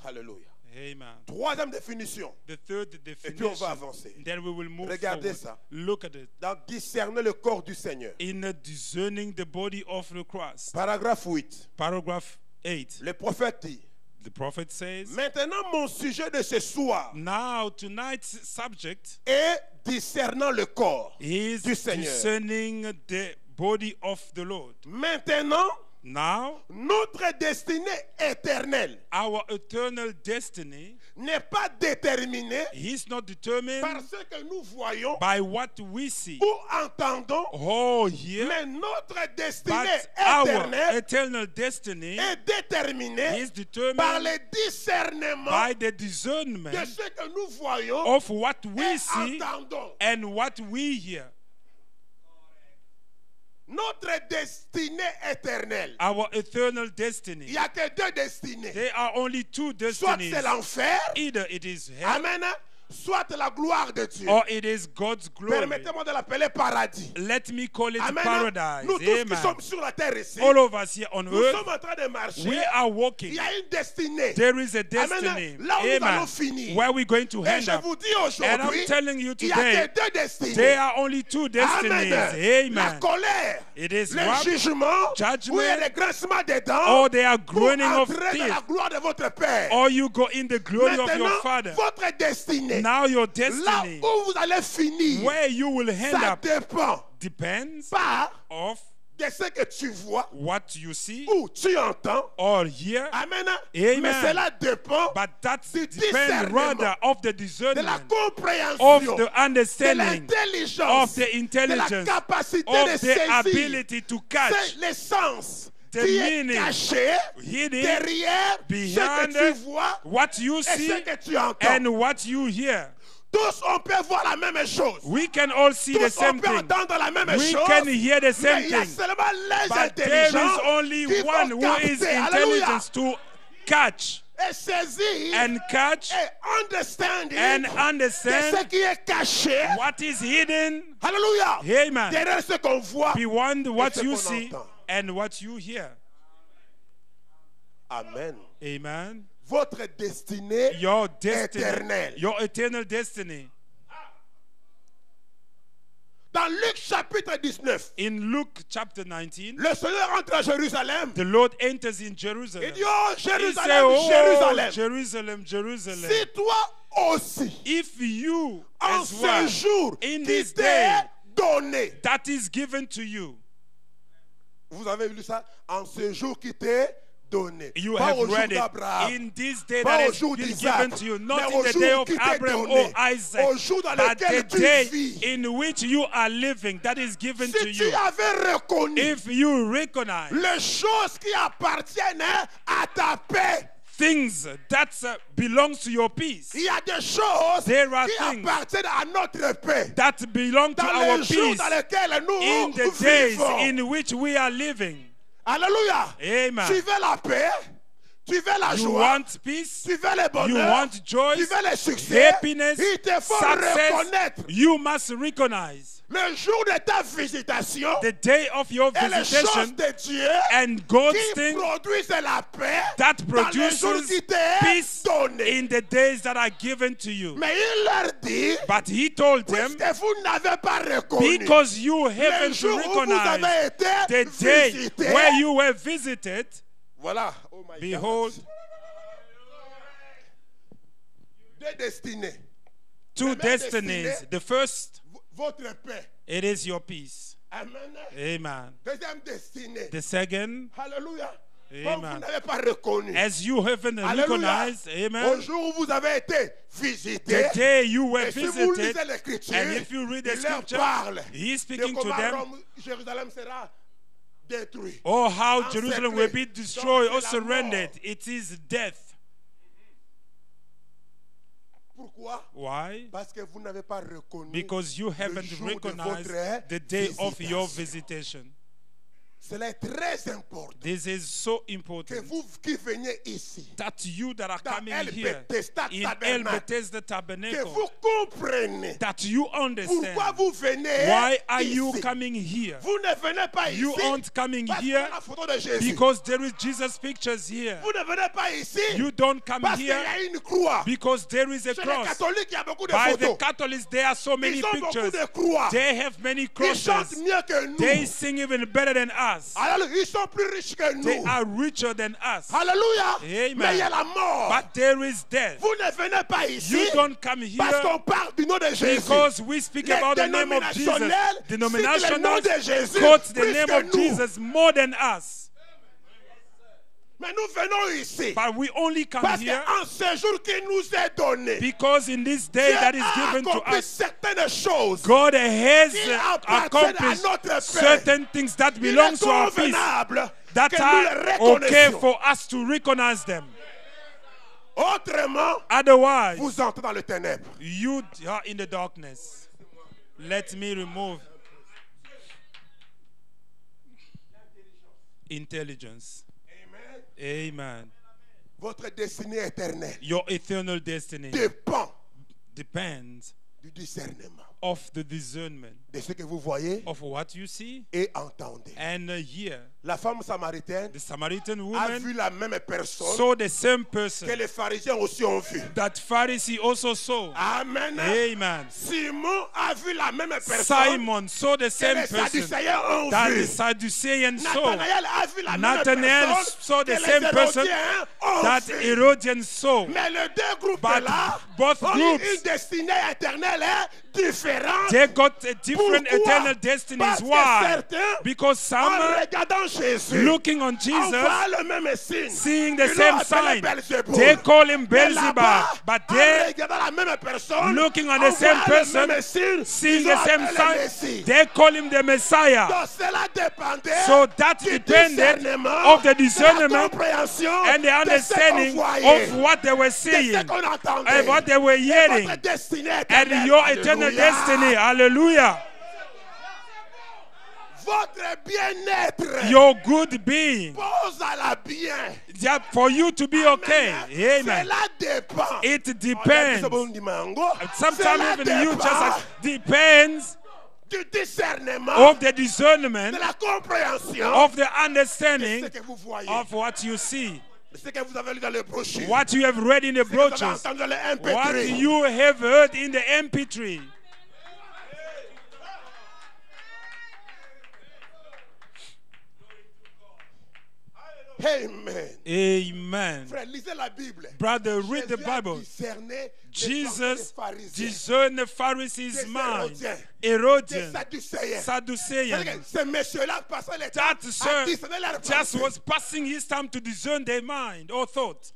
Alléluia.
Amen.
Troisième définition.
The third
Et puis on va
definition,
avancer.
then we will move
Regardez
forward.
ça.
Look at it.
Dans discerner le corps du Seigneur.
In discerning the body of the Christ.
Paragraphe 8.
Paragraph 8.
Le prophète dit,
The prophet says,
maintenant mon sujet de ce soir
now tonight's subject
est discernant le corps
is
du Seigneur.
discerning the body of the Lord.
Maintenant,
Now,
notre destinée éternelle
our eternal destiny
n'est pas déterminée
is not determined
par ce que nous voyons
by what we see
ou entendons,
or hear,
mais notre destinée
but our
éternelle
eternal destiny
est déterminée
is
par
determined
le discernement
by the
de
discernment
ce que nous voyons
of what we
et
see
entendons.
and what we hear.
Notre destinée éternelle.
Our eternal
Il
destiny.
n'y a que deux destinées.
There are only two
Soit
destinies.
c'est l'enfer,
Either it is hell
amen, soit la gloire de Dieu.
or it is God's glory.
Permettez-moi de l'appeler paradis.
Let me call it
Amen.
paradise.
Nous tous qui
Amen.
sommes sur la terre ici,
All of us here on
nous
earth,
sommes en train de marcher.
we are
Il
walking.
y a une destinée.
There is a
Amen.
destiny.
Là où nous allons
Amen.
finir.
Where we're going to
Et
end
je
up.
vous dis
And I'm
aujourd'hui,
telling you
il y a que
today,
deux destinées.
there are only two destinies.
Amen. La
Amen.
colère,
It is
le
what?
jugement,
Judgment,
où il y a le grincement des dents,
Or they are
pour
groaning of
entrer dans la
teeth.
gloire de votre Père.
Or you go in the glory of your
Maintenant,
Father.
votre destinée,
Now your
là
destiny,
où vous allez finir,
where you will end
ça
up,
dépend
depends
pas
of
de ce que tu vois
what you see
ou tu entends.
or hear.
Amen.
Amen.
Mais cela dépend
But that
du
depends
discernement,
rather of the
de la
discernment,
compréhension,
of the
de
understanding,
l'intelligence,
of the
de la
intelligence,
capacité de
of the
saisir.
ability to catch
C'est l'essence
the
qui est
meaning
caché
hidden
derrière ce
behind
que tu vois
what you
et
see
ce que tu entends.
and what you hear.
Tous, on peut voir la même chose.
We can all see the
Tous, on
same
peut
thing.
entendre la même
We
chose.
can hear the
Mais
same
il y a
thing.
seulement les
But there is
intelligents
only
qui
one
vont
who is
capter. Alléluia.
intelligence to catch.
et saisir
and catch
et understanding
and
de ce
understand
qui est caché.
what is hidden
Alléluia.
Amen.
Derrière ce qu'on voit.
beyond what
ce
you
qu'on
see
entend.
and what you hear.
Amen.
Amen.
Votre destinée
Your destiny,
éternelle.
your eternal destiny.
Dans Luc chapitre 19,
In Luke chapter 19,
le Seigneur entre à Jérusalem.
the Lord enters in Jerusalem.
Il dit, oh
He said,
Jérusalem,
oh,
Jérusalem.
Jerusalem, Jerusalem.
Si toi aussi,
If you
en
as
ce
well,
jour
in
qui
this
t'est
day
donné.
that is given to you,
Vous avez lu ça? En ce jour qui t'est donné.
you
Pas
have
au jour
read it
d'Abraham.
in this day
Pas
that
au
is
jour
been
d'Isaac,
given to you,
mais
not
au
in the
jour
day of
qui t'est
Abraham
donné.
or Isaac,
Au jour dans
but
lequel
the
tu
day
vis.
in which you are living that is given
Si
to
tu
you.
avais reconnu
If you recognize
les choses qui appartiennent à ta paix,
things that belongs to your peace,
il y a des choses
there are
qui
things
appartiennent à notre paix.
that belong to
Dans
our
les jours
peace
dans lesquels nous
in the days
vivons.
in which we are living.
Alléluia.
Amen.
Tu veux la paix, tu veux la
You
joie,
want peace,
tu veux le
you
bonheur,
want joy,
tu veux le succès.
happiness,
Il te faut
success.
reconnaître
You must recognize
le jour de ta visitation
the day of your
et les choses
visitation
de Dieu
and God's
qui
thing
produisent la paix
that
dans les jours
produces
qui t'est
peace
donné.
in the days that are given to you.
Mais il leur dit,
But he told them,
puisque vous n'avez pas reconnu
because you
le
haven't
jour où vous
recognized
avez été
the day
visité,
where you were visited,
voilà, oh my
behold,
God, deux destinées.
two
Première
destinies.
destinée,
The first,
votre paix.
it is your peace.
Amen.
Amen.
Deuxième destinée.
The second,
Alléluia. Comme vous
Amen.
n'avez pas reconnu.
as you haven't
Alléluia.
recognized,
Au
amen,
jour où vous avez été visité.
the day you were
Et si vous
visited,
lisez l'écriture,
and if you read the
il leur
scripture,
parle
he is
de
speaking to
comment
them,
Rome, Jérusalem sera détruit.
oh, how
En
Jerusalem
secret.
will be destroyed or
Donc, c'est la
surrendered.
mort.
It is death.
Pourquoi?
Why?
Parce que vous n'avez pas reconnu
Because you haven't
jour de
recognized
votre
the day of your
visitation.
visitation.
Cela est très important
This is so
que
important
vous qui venez ici,
that you that are
dans
coming
El
here
Bethesda
in El
Tabernacle,
Bethesda
que
Tabernacle,
vous comprenez
that you
pourquoi
understand
vous venez
why are
ici.
you coming here.
Vous ne venez pas
You
ici
aren't coming
parce
here
qu'il y a la photo de Jésus.
because there is Jesus pictures here.
Vous ne venez pas ici
You don't come
parce qu'il y
here
a une croix.
because there is a
Chez les
cross.
catholiques, il y a beaucoup de
By the
photos.
Catholics, there are so many
Ils ont beaucoup
pictures.
de croix.
They have many
Ils chantent
crosses.
mieux que nous.
They sing even better than us.
Alors, ils sont plus riches que nous.
They are richer than us.
Alléluia.
Amen.
Mais il y a la mort.
But there is death.
Vous ne venez pas ici
You don't come
parce
here
qu'on parle du nom de Jésus.
because we speak
Les
about the name of Jesus.
dénominationnels citent le nom
Denominationals
de Jésus
quote the
plus
name
que
of
nous.
Jesus more than us.
Mais nous venons ici
But we only come
parce
here
qu'en ce jour qui nous est donné,
because in this day
Dieu
that is
a
given to
accompli
us,
certaines choses
God has
qui appartiennent
accomplished
à notre paix.
certain things that
Il
belong
est
to our peace
convenable
that
que nous
are
les
okay
reconnaissions.
for us to recognize them.
Autrement,
Otherwise,
vous entrez dans le ténèbre.
you are in the darkness. Let me remove intelligence. Amen.
Votre destinée éternelle
Your eternal destiny
dépend
depends
du discernement
of the discernment
de ce que vous voyez
of what you see
et entendez.
and hear.
La femme samaritaine
The Samaritan
a
woman
vu la même personne
saw the same
que
person
les pharisiens aussi ont vu.
that Pharisee also saw.
Amen.
Amen.
Simon a vu la même personne
Simon saw the
que
same
les
person
Sadducéens ont
that
vu.
the Sadduceans saw.
Nathanaël a vu la même
Nathanael
personne
saw the
que
same
les
person
Hérodiens ont
that
vu.
Herodians saw.
Mais les deux groupes
But
là
both
ont eu
groups,
une destinée éternelle différente.
they got a different
Pourquoi?
eternal destinies.
Parce que
Why?
certains,
Because some,
en regardant Jésus,
looking on
on
Jesus,
voit le même signe.
seeing the
Ils
same
l'ont appelé
sign,
Belzébuth.
they call him
Mais
Beelzebub.
là-bas,
But
en
they,
regardant la même personne,
looking on
on
the same
voit
person,
le même signe.
seeing
Ils
the
ont
same
appelé
sign,
Messie.
they call him the Messiah.
Donc cela dépendait
So that
du
depended
discernement,
of the
de la
discernment
compréhension
and the
de ce qu'on
understanding
voyait,
of what they were
de ce
seeing
qu'on entendait.
and what they were
Et
hearing.
votre destinée
And
éternelle.
your eternal
Alléluia.
destiny. Hallelujah.
votre bien-être
your good being,
pose à la bien.
for you to be okay. Amen.
Cela dépend.
It depends. Sometimes even you just depends
du discernement,
of the discernment,
de la compréhension,
of the
de
understanding
ce que vous voyez,
of what you see,
de ce que vous avez lu dans les brochures,
what you have read in the
ce que vous avez
brochures,
entendu dans les
what
MP3.
you have heard in the MP3.
Amen.
Amen.
Frère, lisez la Bible.
Brother, read the
Jésus a
Bible.
discerné les pensées
Jesus
des pharisiens,
discerned the Pharisees'
des
mind,
Hérodiens, des
Herodian,
Sadducéens.
Sadducean.
Ces messieurs-là passaient le temps
That
à
sir
discerner leurs
just
pensées.
was passing his time to discern their mind or thought.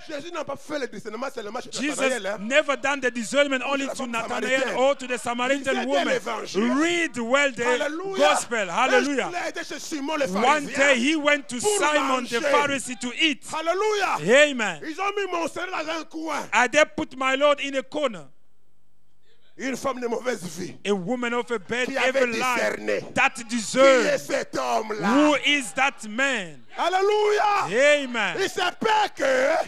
Jésus n'a pas fait le discernement seulement chez
Jesus
Nathanaël. Hein.
never done the discernment only
la
to
femme
Nathanael
Samaritaine.
or to the Samaritan
Lisez bien
woman.
l'évangile.
Read well the
Alléluia.
gospel. Hallelujah.
Il a été chez Simon le
One
pharisien.
day he went to
Pour
Simon the
manger.
Pharisee to eat.
Alléluia.
Amen.
Ils ont mis mon Seigneur dans un coin.
I there put my Lord in a corner.
Une femme de mauvaise vie.
A woman of a bad
Qui avait
evil life
discerné.
that
Qui est
discerned.
cet homme-là?
Who is that man?
Alléluia.
Amen.
Il se peut que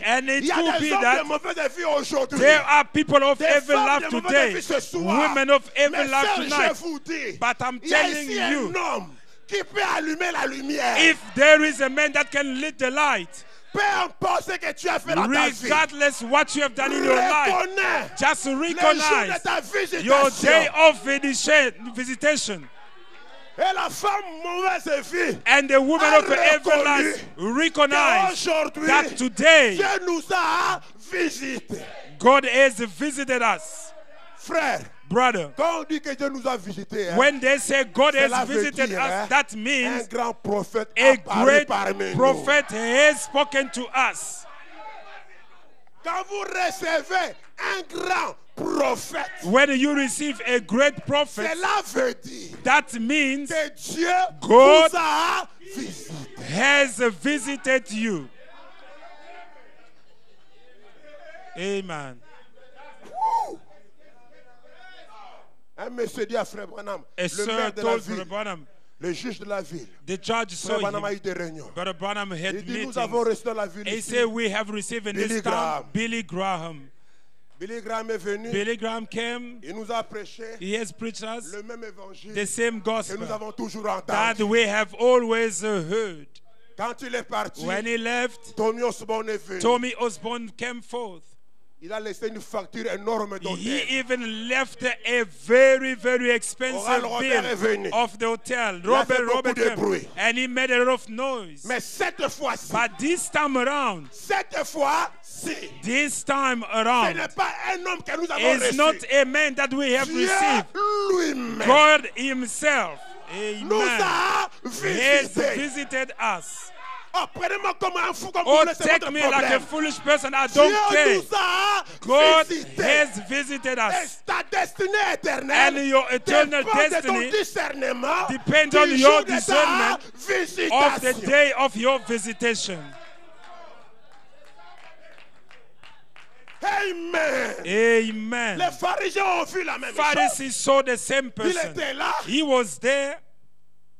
And it
il y a
could
des
be
hommes
that
de mauvaise vie aujourd'hui.
there are people of
Des
evil
femmes
life
de mauvaise
today,
vie ce soir.
women of evil
Mais
life
sœurs, je
tonight.
vous dis,
But I'm
il y a
telling
ici
you,
un homme qui peut allumer la lumière.
if there is a man that can lit the light,
Peu importe ce que tu as fait dans ta vie.
regardless what you have done in your life,
Reconnais
just
le jour de
recognize
ta
your
visitation.
day of visitation.
Et la femme mauvaise vie.
And the woman of the evil life recognize
Aujourd'hui,
that today
Dieu nous a visités.
God has visited us.
Frère,
Brother,
quand on dit que Dieu nous a visités, hein,
when they say God
cela
has
veut
visited
dire,
us,
hein,
that
un
means
grand prophète
a
apparu
great
parmi nous.
prophet has spoken to us.
Quand vous recevez un grand prophète,
When you receive a great prophet,
cela veut dire
that means
que Dieu
God
vous a visité.
has visited you. Amen.
Un monsieur dit à Frère Branham,
A
le
sir
maire de la
told
ville,
Brother Branham,
le juge de la ville,
the judge saw
Frère Branham a
him.
eu des réunions.
Brother Branham had
Il dit,
meetings.
nous avons reçu dans la ville
He
ici.
said, we have received in
Billy
this town
Graham.
Billy Graham.
Billy Graham est venu,
Billy Graham came.
il nous a prêché
He has preached us
le même évangile
the same
que nous
gospel
avons toujours
that
entendu.
we have always heard.
Quand il est parti,
When he left,
Tommy Osborne est venu.
Tommy Osborne came forth.
Il a laissé une facture énorme d'hôtel.
He even left a very, very expensive
Oral Robert est venu.
bill of the hotel.
Il a fait
Robert
beaucoup de
came,
bruit.
and he made a lot of noise.
Mais cette fois-ci,
But this time around, ce
ce n'est pas un homme que nous avons
is
reçu.
not a man that we have
Dieu
received.
lui-même
God himself,
nous
amen,
a
has
visités.
visited us.
Oh, prenez-moi comme un fou, comme vous
Oh,
laissez
take
votre
me like a
problème.
foolish person. I
Dieu
don't care.
nous a
God
visités.
has visited
Et
us.
ta destinée éternelle
And your eternal
dépend de
destiny
ton discernement
depends
du
on
jour
your
de ta
discernment of the
visitation.
day of your visitation.
Amen.
Amen.
Les pharisiens ont vu la même chose.
Pharisees saw the same
Il
person.
était là.
He was there,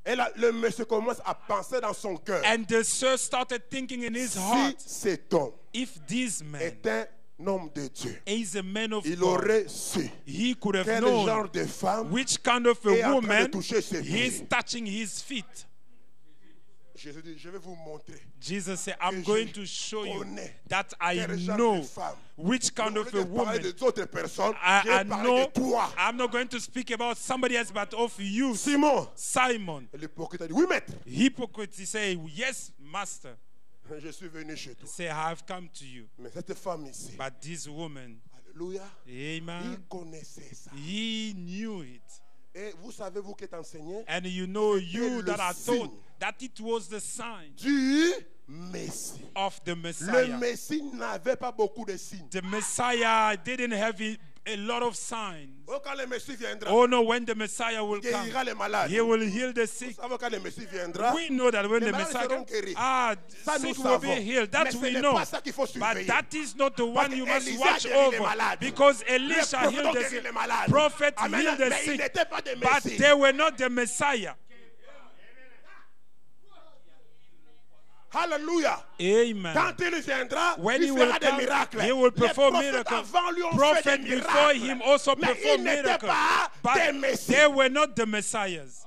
Et là, le monsieur commence à penser dans son cœur.
and the sir started thinking in his
Si
heart,
cet homme
if this man
est un homme de Dieu,
is a man of
il
God,
aurait su
he could have
quel
known
genre de femme
which kind of
est
a
en train de
woman
toucher ses
he is
pieds.
touching his feet.
Jésus dit, je vais vous montrer
Jesus said, I'm
que
going
je
to show you
connais
that I
quel genre
know
de femme.
which kind
Au
of
lieu
a
de parler
woman.
des autres personnes,
I
je vais parler
know
de toi.
I'm not going to speak about somebody else but of you,
Simon,
Simon.
l'hypocrite a dit, oui maître,
Hypocrite, he say, yes, master.
je suis venu chez toi.
Say, I have come to you.
Mais cette femme ici,
But this woman,
alléluia, il
amen,
connaissait ça.
he knew it.
Et vous savez, vous qui êtes enseigné,
And you know, you
le
that are
signe
told that it was the sign
du Messie.
of the
Le
Messiah.
Messie n'avait pas beaucoup de signes.
The Messiah didn't have a lot of signs.
Oh, quand le Messie viendra,
Oh no, when the Messiah will
il
come,
guérira les malades.
he will heal the sick.
Vous savez, quand le Messie viendra,
We know that when
les
the
malades
Messiah
seront
comes,
guéris.
sick
Ça, nous
will be
savons.
healed. That
Mais ce
we
n'est
know.
pas ça qu'il faut
But
surveiller.
that is not the
Parce
one you
que
must
Élisée
watch
guérit les
over.
malades.
Because
Les
Elisha
prophètes
healed
ont
the
guéri
sick.
les malades.
Prophet
Amen.
healed the
Mais ils
sick.
n'étaient pas des
But
Messies.
they were not the Messiah.
Alléluia.
Amen.
Quand il viendra,
When
il
he will
fera des
come,
miracles.
he will
Les
perform
prophètes
miracles.
avant lui ont fait
Prophet
des
before
miracles.
him also
Mais ils
performed
n'étaient
miracles.
pas des
But
messies.
they were not the messiahs.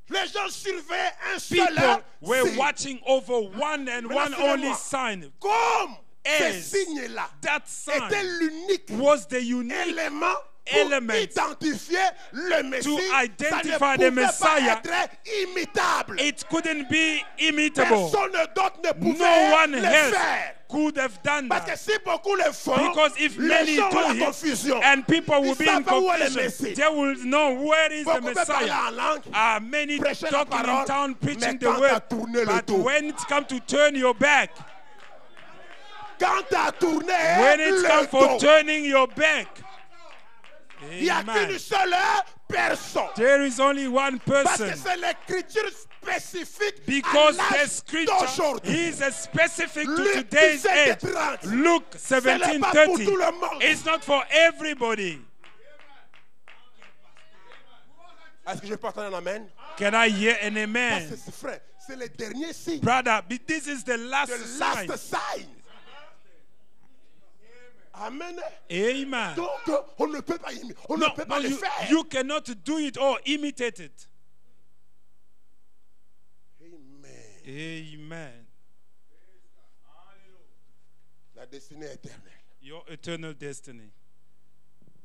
Les gens surveillaient un seul
People were
signe.
watching over one and
Maintenant,
one only
suivez-moi.
sign.
Comme ces
As
signes-là
that
était
sign
l'unique
was the unique
élément pour
element
identifier le Messie.
to
Ça ne
identify the
pouvait
Messiah.
pas être imitable.
It couldn't be imitable.
Personne d'autre ne
No
pouvait
one
le
else
faire.
could have done
Parce que
that.
si beaucoup le font,
Because if
les
many
gens
do
ont la
it,
confusion.
and people will
Ils
be in
savent pas où est le
confusion,
Messie.
they will know where is the
Beaucoup peuvent parler
Messiah.
en langue,
Many
prêcher la
talking
parole,
in town,
mais
preaching the
quand
word.
t'as tourné le
But
dos,
when it comes to turn your back,
quand tu as tourné
when it's
le
come for
dos,
turning your back,
il n'y a qu'une
amen.
seule personne.
There is only one
Parce que
person.
c'est l'écriture spécifique
Because
à
the
l'âge
scripture
d'aujourd'hui.
is specific to
Luc
today's age.
17:30.
Luke
Ce n'est pas pour
17:30.
tout le monde.
It's not for everybody.
Est-ce que je peux entendre un amen?
Can I hear an
Parce que
amen?
c'est frère, c'est le dernier signe.
Brother, this is the last
The
sign.
last sign. Amen.
Amen.
Donc, on ne peut pas imiter. On ne
No,
peut pas le
you,
faire.
you cannot do it or imitate it.
Amen.
Amen.
La destinée éternelle.
Your eternal destiny.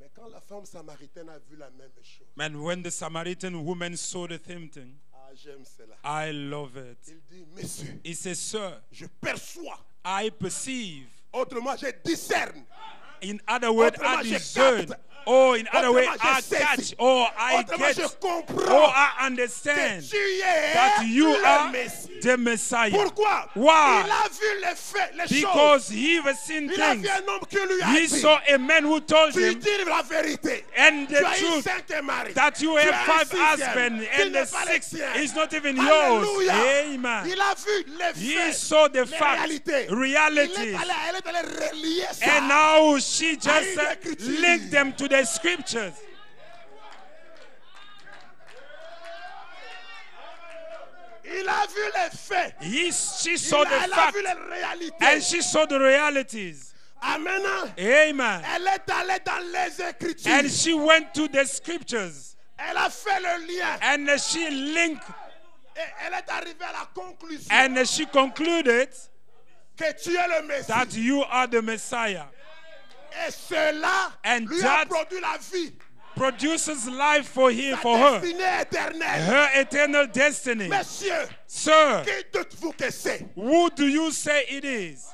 Mais quand la femme samaritaine a vu la même chose,
Man, when the Samaritan woman saw the same thing,
ah, j'aime cela.
I love it.
Il dit, Monsieur,
He says, Sir,
je perçois.
I perceive.
Autrement, je discerne.
In other words, I
Autrement, je
discern.
capte.
Or in other words,
Autrement, je
I
saisis.
catch. Or I
Autrement, je
get.
comprends
Or I
que
understand
tu es
that you
le
are
Messie.
the Messiah.
Pourquoi?
Why?
Il a vu les faits, les choses.
Because he has seen
Il a
things.
vu un homme qui lui a
He
dit,
saw a man who told
tu
him
dis la vérité.
and
Tu
the
as eu
truth
5 maris.
that you
Tu
have
as un
5
sixième
husbands
qui
and
n'est
the
pas le
6th
sien.
is not even yours.
Alléluia.
Amen.
Il a vu les
He
faits,
saw the
les
facts,
réalités.
realities.
Elle est allée relier ça.
And now she just
une écriture.
linked them to the scriptures.
Il a vu les faits.
She saw the
Elle a
facts
vu les réalités.
and she saw the realities.
Amen.
Amen.
Elle est allée dans les Écritures.
And she went to the scriptures
Elle a fait le lien.
and she linked
Et elle est arrivée à la conclusion
and she concluded
que tu es le Messie.
that you are the Messiah.
Et cela
And
lui
that
a produit la vie.
Produces life for him,
Sa
for her,
destinée éternelle.
her eternal destiny.
Messieurs,
Sir,
qui dites-vous que c'est?
who do you say it is?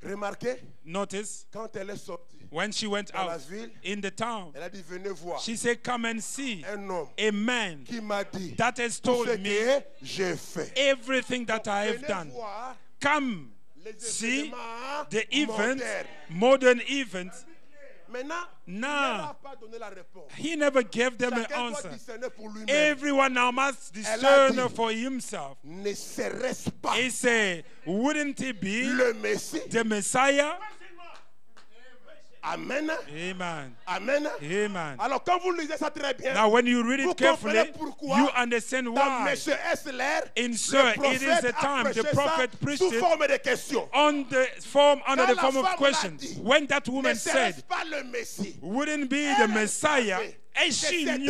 Remarquez,
Notice
quand elle est sortie
when she went
dans la
out
ville,
in the town,
elle a dit venez voir
she said, Come and see
un homme
a man
qui m'a dit
that has
tout ce
told me
que j'ai fait.
everything that I have
Venez
done.
voir
Come
les
see
événements
the events,
modernes.
modern events.
Maintenant, il
Now,
n'a pas donné la réponse.
He never gave them an
Chacun doit
answer.
discerner pour lui-même.
Everyone now must
Elle a
discern
dit,
for himself.
Ne serait-ce pas
He said, wouldn't he be
le Messie?
the Messiah?
Amen.
Amen.
Amen.
Amen.
Alors, quand vous lisez ça très bien,
Now, when you read
vous
it carefully,
comprenez pourquoi
you understand
dans
why.
Monsieur Esler,
In Sir,
le
it is
prophète
the
a
time the
prêché
prophet
ça
preached
sous
it
forme de questions.
on the form, under
Quand
the
la
form of
femme l'a
questions.
dit,
When that
Ne
woman
serait-ce
said,
pas le Messie?
wouldn't be
Elle
the Messiah,
savait
and
que
she
c'était
knew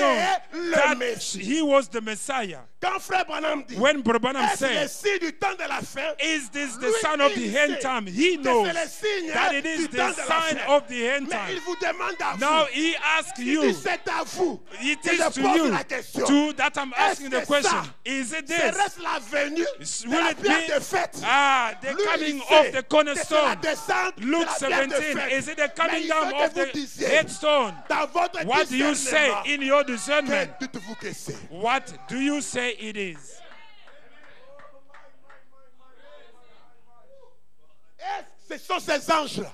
le
that
Messie.
he was the Messiah.
Quand Frère Branham dit,
When Branham
est-ce le
said,
signe du temps de la fin?
is this the
Lui,
sign of the
il
end
sait
time? He
que
knows
c'est le signe
that it is
du temps
the
de la
sign
fin.
of the end
Mais il
time.
vous demande à
Now
vous.
he asks
Il dit,
you,
c'est à vous
it
que
is
je
to
pose
you,
la question.
to that I'm asking
Est-ce
the
que
question.
ça
Is it this?
serait-ce la venue de
Will
la
it
pierre
be
de fête?
the
Lui,
coming
il sait
of the
que c'est la
cornerstone?
descente de
Luke
la pierre de
17,
fête.
is it the
Mais
coming
il
down
veut
of
que vous
the
disiez,
headstone?
dans votre
What do you say
discernement,
in your
que
discernment?
dites-vous que c'est?
What do you say it is?
Ce sont ces anges-là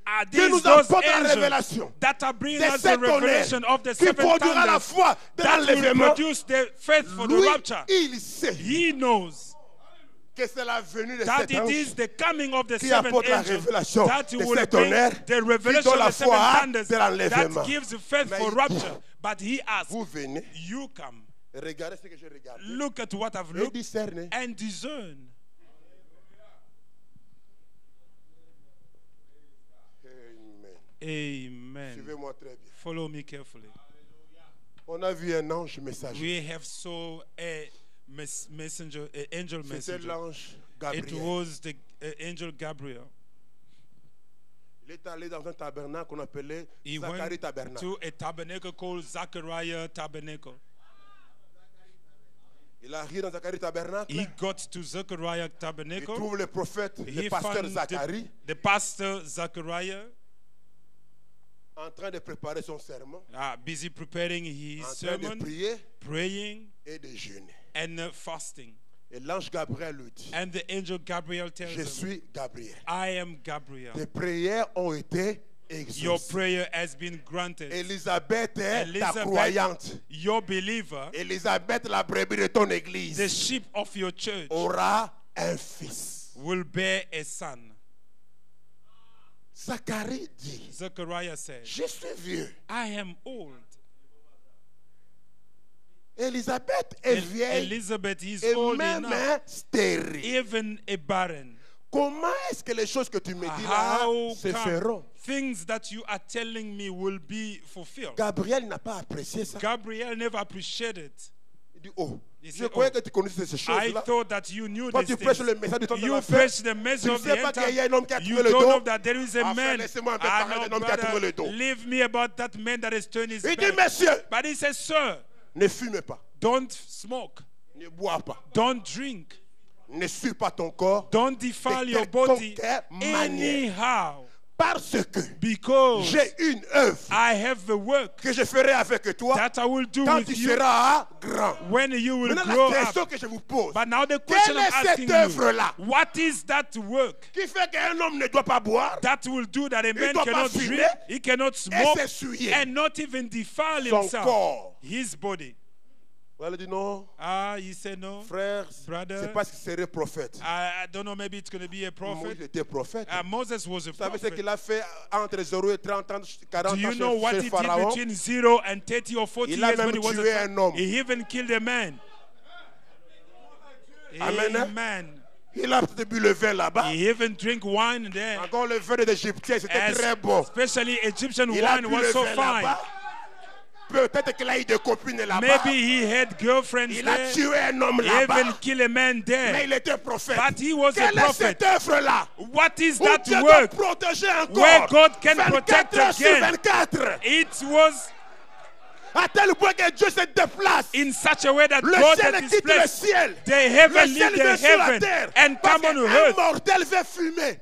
Are
qui
these
nous
those
apportent la
angels
révélation
that are bringing
des
us the
sept tonnerres
revelation of the
qui
seven
produira la
thunders
foi de
that will
l'enlèvement?
produce the faith for the
Lui,
rapture?
il sait
He knows
que c'est la venue de
that
cet
it
ange
is the coming of the
qui
seventh
apporte la
angel
révélation
that
de
will
ces
bring
tonnerres,
the
qui
revelation
donne
of
la
the seven
foi
thunders
de l'enlèvement.
that gives the faith
Mais
for
il dit,
rapture. But he asks,
vous venez
you come
Regardez ce que j'ai regardé.
Look at what I've
Et
looked
discerner.
and discern.
Amen.
Amen.
Suivez-moi très bien.
Follow me carefully.
On a vu un ange messager.
We have saw a messenger, an angel
C'était
messenger.
l'ange
It
Gabriel.
was the angel Gabriel.
Il est allé dans un tabernacle qu'on appelait
He
Zacharie
went
Tabernacle.
to a tabernacle called Zachariah Tabernacle.
Il arrive dans Zacharie Tabernacle.
He got to Zachariah
Il
Tabernacle.
trouve le prophète, le
He
pasteur
found
Zacharie,
the pastor Zachariah
en train de préparer son sermon,
busy preparing his
en train de
sermon,
prier
praying
et de jeûner.
and fasting.
Et l'ange Gabriel lui dit,
And the angel Gabriel tells
je
him,
suis Gabriel.
I am Gabriel.
Tes prières ont été
Your
exaucées.
prayer has been granted.
Élisabeth est ta
Elizabeth,
croyante.
your believer,
Élisabeth, la brebis de ton
the
église,
sheep of your church,
aura un fils.
will bear a son.
Zacharie dit,
Zechariah said,
je suis vieux.
I am old.
Élisabeth est vieille
Elizabeth is
et
old
même
enough,
stérile.
even a barren.
Comment est-ce que les choses que tu me dis là
How
se
come
feront?
things that you are telling me will be fulfilled?
Gabriel n'a pas apprécié ça.
Gabriel never appreciated.
Il dit, oh,
He
je
said,
croyais
oh,
que tu connaissais ces
I
choses-là.
thought that you knew
Quand
these
tu prêches
things.
le message du temps de
You
la
preach
fête,
the
tu
message
ne
of the
sais pas
end
qu'il y a un
time.
homme qui a
You
tourné le
don't
dos.
know that there is a
Enfin,
man.
laissez-moi un peu
Ah,
parler
no,
d'un homme qui a tourné le
brother,
dos.
leave me about that man that has turned his
Il dit,
back.
messieurs,
But he says, sir,
ne fume pas,
don't smoke.
ne bois pas,
Don't drink.
ne suis pas ton corps,
Don't defile
de
your body
quelque manière.
anyhow.
parce que
Because
j'ai une œuvre
I have the work
que je ferai avec toi
that I will do
quand
with
tu
you
seras grand.
when you will
Maintenant,
grow
la
up.
question que je vous pose,
But now the question
quelle
I'm
est cette
asking you,
œuvre-là
what is that work
qui fait qu'un homme ne doit pas boire
that will do that a man
doit
cannot
pas fumer
drink, he cannot smoke,
s'essuyer
and not even defile
son
himself,
corps?
his body?
Elle dit non,
He said no.
frère,
Brother,
c'est parce qu'il serait prophète.
I don't know, maybe it's going to be a
Moïse
prophet.
était prophète.
Moses was a
Vous savez ce
prophet.
qu'il a fait entre 0 et 30 ans, 40
Do you
ans
know what
chez
he did
Pharaon?
between 0 and 30 or 40
Il a
years when
même
he was
tué
a
un homme.
He even killed a man.
Amen.
Amen.
Il a bu le vin là-bas.
He even drink wine there.
Encore le vin des Égyptiens, c'était très bon.
Especially Egyptian
Il a
wine
bu
was
le
so
vin
fine.
là-bas. Peut-être qu'il a eu des copines là-bas.
Maybe he had girlfriends
Il a
there.
tué un homme
He
là-bas.
even killed a man
Mais
there.
il était prophète.
But he was a
Quelle est
prophet.
cette œuvre-là?
What is
Où
that
Dieu doit
work?
protéger encore.
Where God can
24
protect
heures sur
again.
24.
It was
À tel point que Dieu se déplace.
in such a way that
Le
God
ciel
had
quitte le
displaced
ciel.
the heaven,
Le ciel
leave the
vient sur la
heaven,
terre.
and
Parce
come on
qu'un
earth.
mortel veut fumer.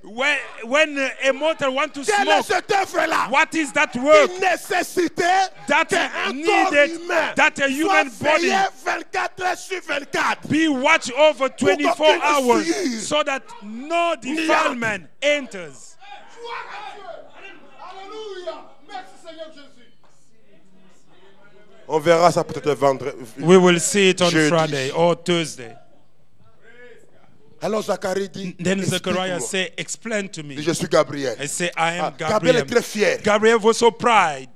When a mortal wants to
Quelle est
smoke,
cette œuvre-là?
what is that work?
Une nécessité
That
qu'un corps
needed
humain
that a human
soit
body
veillé 24 heures sur 24.
be watched over 24
qu'aucune
hours
souillure
so that no defilement enters.
Alléluia. Merci Seigneur Jésus. On verra ça peut-être vendredi.
We will see it on
Jeudi.
Friday or Thursday.
Alors Zacharie dit,
Then Zechariah
explique-moi.
said, explain to
Il dit,
me.
je suis Gabriel.
I say, I am
Gabriel est
Gabriel.
très fier.
Gabriel was so proud.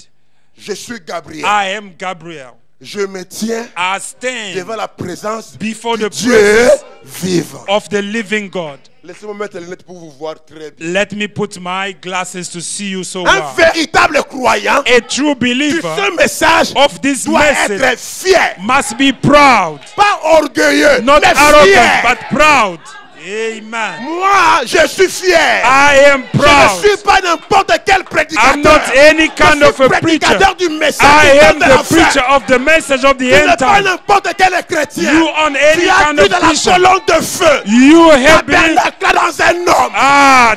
Je suis Gabriel.
I am Gabriel.
Je me tiens
I stand
devant la présence
before
de
the
Dieu
presence
vivant.
of the living God.
Laissez-moi mettre les lunettes pour vous voir très bien.
Let me put my glasses to see you so
Un
well.
véritable croyant
A true
de
believer
ce message
of this
doit
message
être fier.
must be proud,
Pas orgueilleux,
not
mais
arrogant,
fier.
but proud. Amen.
Moi, je suis fier.
I am
Je
proud.
ne suis pas n'importe quel prédicateur.
I'm not any kind
je
of
suis
a preacher.
prédicateur du message
I
du temps
am
de la
the
fin.
preacher of the message of the
Tu n'es
end
pas
time.
n'importe quel chrétien.
You on
Tu
any
as
kind
cru
of
dans la
Christian.
colonne de feu.
You
La
have been
tabernacle dans un homme.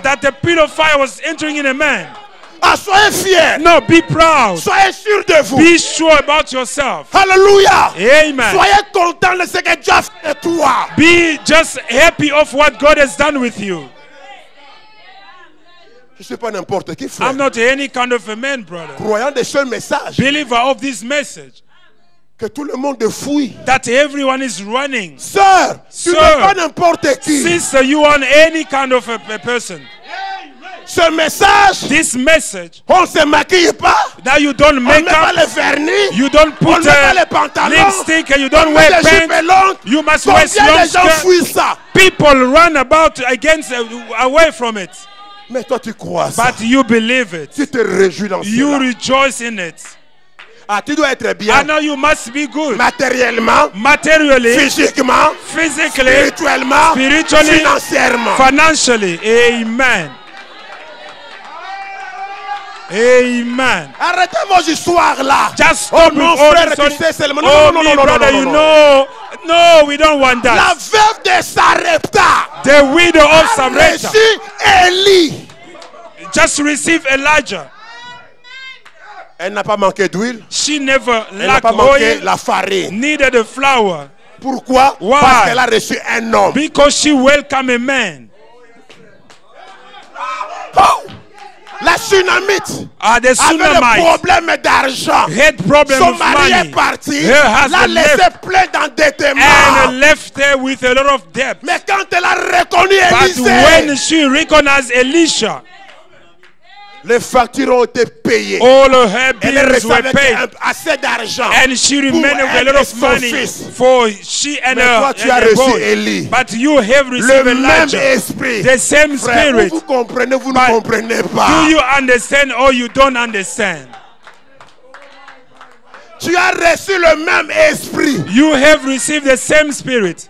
that the pit of fire was entering in a man.
Ah, soyez fiers.
No, be proud.
Soyez sûrs de vous.
Be sure about yourself.
Alléluia.
Amen.
Soyez content de ce que Dieu a fait de toi.
Be just happy of what God has done with you.
Je ne suis pas n'importe qui, frère.
I'm not any kind of a man, brother.
Croyant de ce message
Believer of this message
que tout le monde fouille.
that everyone is running.
Sœur, tu
Sir.
n'es pas n'importe qui.
Sister, you are any kind of a person.
Ce message,
This message,
on ne se maquille pas,
now you don't
on ne
make
met pas
up,
le vernis,
you don't
on
put
ne met pas les pantalons,
lipstick, and you
on
don't
met
wear
des jupes
pants.
longues.
You must wear
Combien
long
de gens
skirt.
fuient ça?
People run about against, away from it.
Mais toi tu crois ça.
But you believe it.
Tu te réjouis dans
You
cela.
rejoice in it.
Ah, tu dois être bien
I know you must be good.
matériellement,
Materially,
physiquement,
physically,
spirituellement,
spiritually,
financièrement.
financially. Amen. Amen.
Arrêtez vos histoires là.
Just
Oh
stop
non,
with all
frère,
this.
tu sais seulement.
Oh,
Non, non,
me,
non, non,
brother,
non,
you
non,
know. No, we don't want
La
that.
veuve de Sarepta
The widow of
a
Sarepta
reçu Élie.
just received Elijah.
Elle n'a pas manqué d'huile.
She never
Elle n'a
lacked
pas manqué
oil,
la farine.
neither the flour,
Pourquoi?
Why?
Parce qu'elle a reçu un homme.
because she welcomed a man.
Oh! La Sunamite
The
avait le
Sunamite
problème d'argent.
had problem
Son
with
mari est
money
parti,
Her husband
l'a laissé
left.
plein d'endettement.
and left her with a lot of debt.
Mais quand elle a reconnu
But when
Élisée,
she recognized Elisha,
les factures ont été payées.
all of her
Elle est
bills
restée
were
avec
paid.
assez d'argent.
And she remained with a
elle
lot
et
of
son
money
fils.
for she and
Mais toi,
her,
tu as
and her
reçu
boy.
Élie.
But you have
Le
received
même
Elijah.
esprit.
The same
Frère,
spirit.
vous comprenez, vous
But
ne comprenez
Do
pas.
you understand or you don't understand?
Tu as reçu le même esprit.
You have received the same spirit.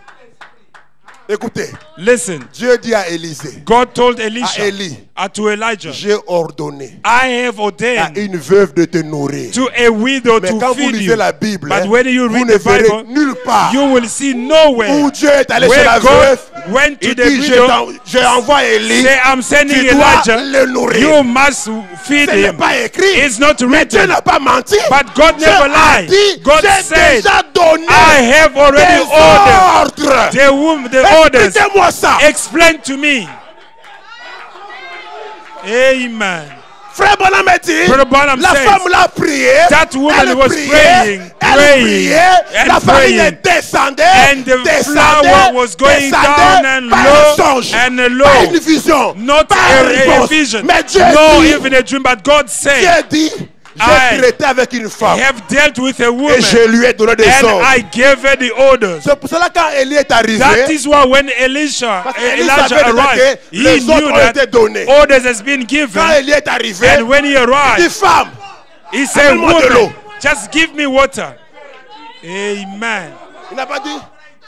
Écoutez,
Listen,
Dieu dit à Élisée,
God told
à
Elisha
Élie,
to Elijah,
j'ai ordonné
I have
à
ordained
une veuve de te nourrir.
to a widow
Mais
to
quand vous
feed
lisez
you.
la Bible,
But when you
vous
read
ne
the
verrez
Bible,
nulle part
you will see nowhere
où Dieu est allé chez
where
la
God
veuve.
went to
Il
the
dit,
widow,
j'envoie Élie,
say, I'm sending
tu dois
Elijah,
le nourrir.
you must feed
Ce n'est
him.
pas écrit.
It's not
Mais Dieu
written.
n'a pas menti.
But God
Dieu
never
a
lied.
dit,
God
j'ai
said,
déjà donné
I have already
des
ordered
ordres.
the orders.
Expliquez-moi ça.
Explain to me. Amen.
Frère Branham a dit,
Brother Branham
la
says,
femme l'a prié,
that woman
elle
was
priait,
praying,
elle
praying,
priait,
and
la farine
praying.
descendait,
And the flour was going down and
pas
low
un songe,
and
pas
low.
une vision,
Not
pas
a
réponse.
vision,
Mais Dieu
no
dit,
even a dream, but God said,
Dieu dit,
I
j'ai traité avec une femme
have dealt with a
et
woman
je lui ai donné des
and
ordres.
I gave her the orders.
C'est pour cela quand Élie est arrivé,
That is why when Elijah
savait déjà
arrived,
que
he
les
knew
ordres ont
that
été donnés.
orders has been
Quand
given.
Élie est arrivé,
And when he
il dit
arrived,
femme,
he said,
Appelle-moi de l'eau.
woman, just give me water. Amen.
il n'a pas dit,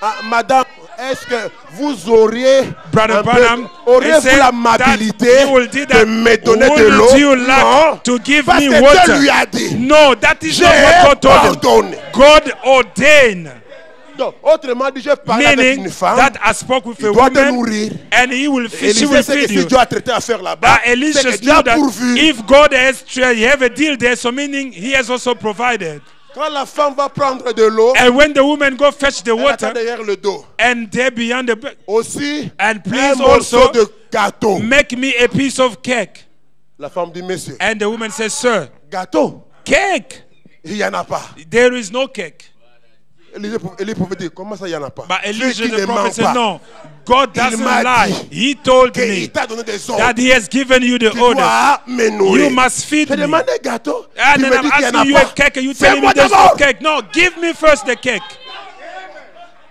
ah, madame, est-ce que vous auriez,
Brother
un peu-
Branham, he
auriez-vous
said
l'amabilité
that he will do that.
de me donner de
Wouldn't
l'eau?
you like
Non,
to give
parce
me
que
water?
Dieu lui a dit,
No, that is
j'ai
not what God told him.
ordonné.
God ordained,
Donc, autrement dit, je parle avec
meaning
une femme,
that I spoke with
il
a
doit te
woman
nourrir.
and he will feed, she
Élisée
will
sait que
feed
si
you.
Dieu a traité à faire là-bas, c'est
Elisha
que Dieu
knew
a
that
pourvu.
if God has you have a deal there, so meaning he has also provided.
Quand la femme va prendre de l'eau,
And when the woman go fetch the
elle attend
water,
derrière le dos.
and there beyond the back,
Aussi,
and
un
please
morceau
also
de gâteau.
make me a piece of cake.
La femme dit, monsieur,
And the woman says, sir,
gâteau,
cake.
il n'y en a pas.
There is no cake.
Élie pouvait dire, comment ça, il n'y en a pas?
But
Celui
Elijah
qui
the
ne
prophet
ment
said,
pas,
no, God doesn't
m'a
lie.
dit
He told me
qu'il t'a donné des ordres.
that he has given you the
Tu
orders.
dois me nourrir.
You must feed
Je
me.
demande un gâteau.
And
Tu
then
me
I'm
dis qu'il n'y en
asking you
a
a
pas.
cake and you tell me
Fais-moi
there's no
d'abord.
cake. No, give me first the cake.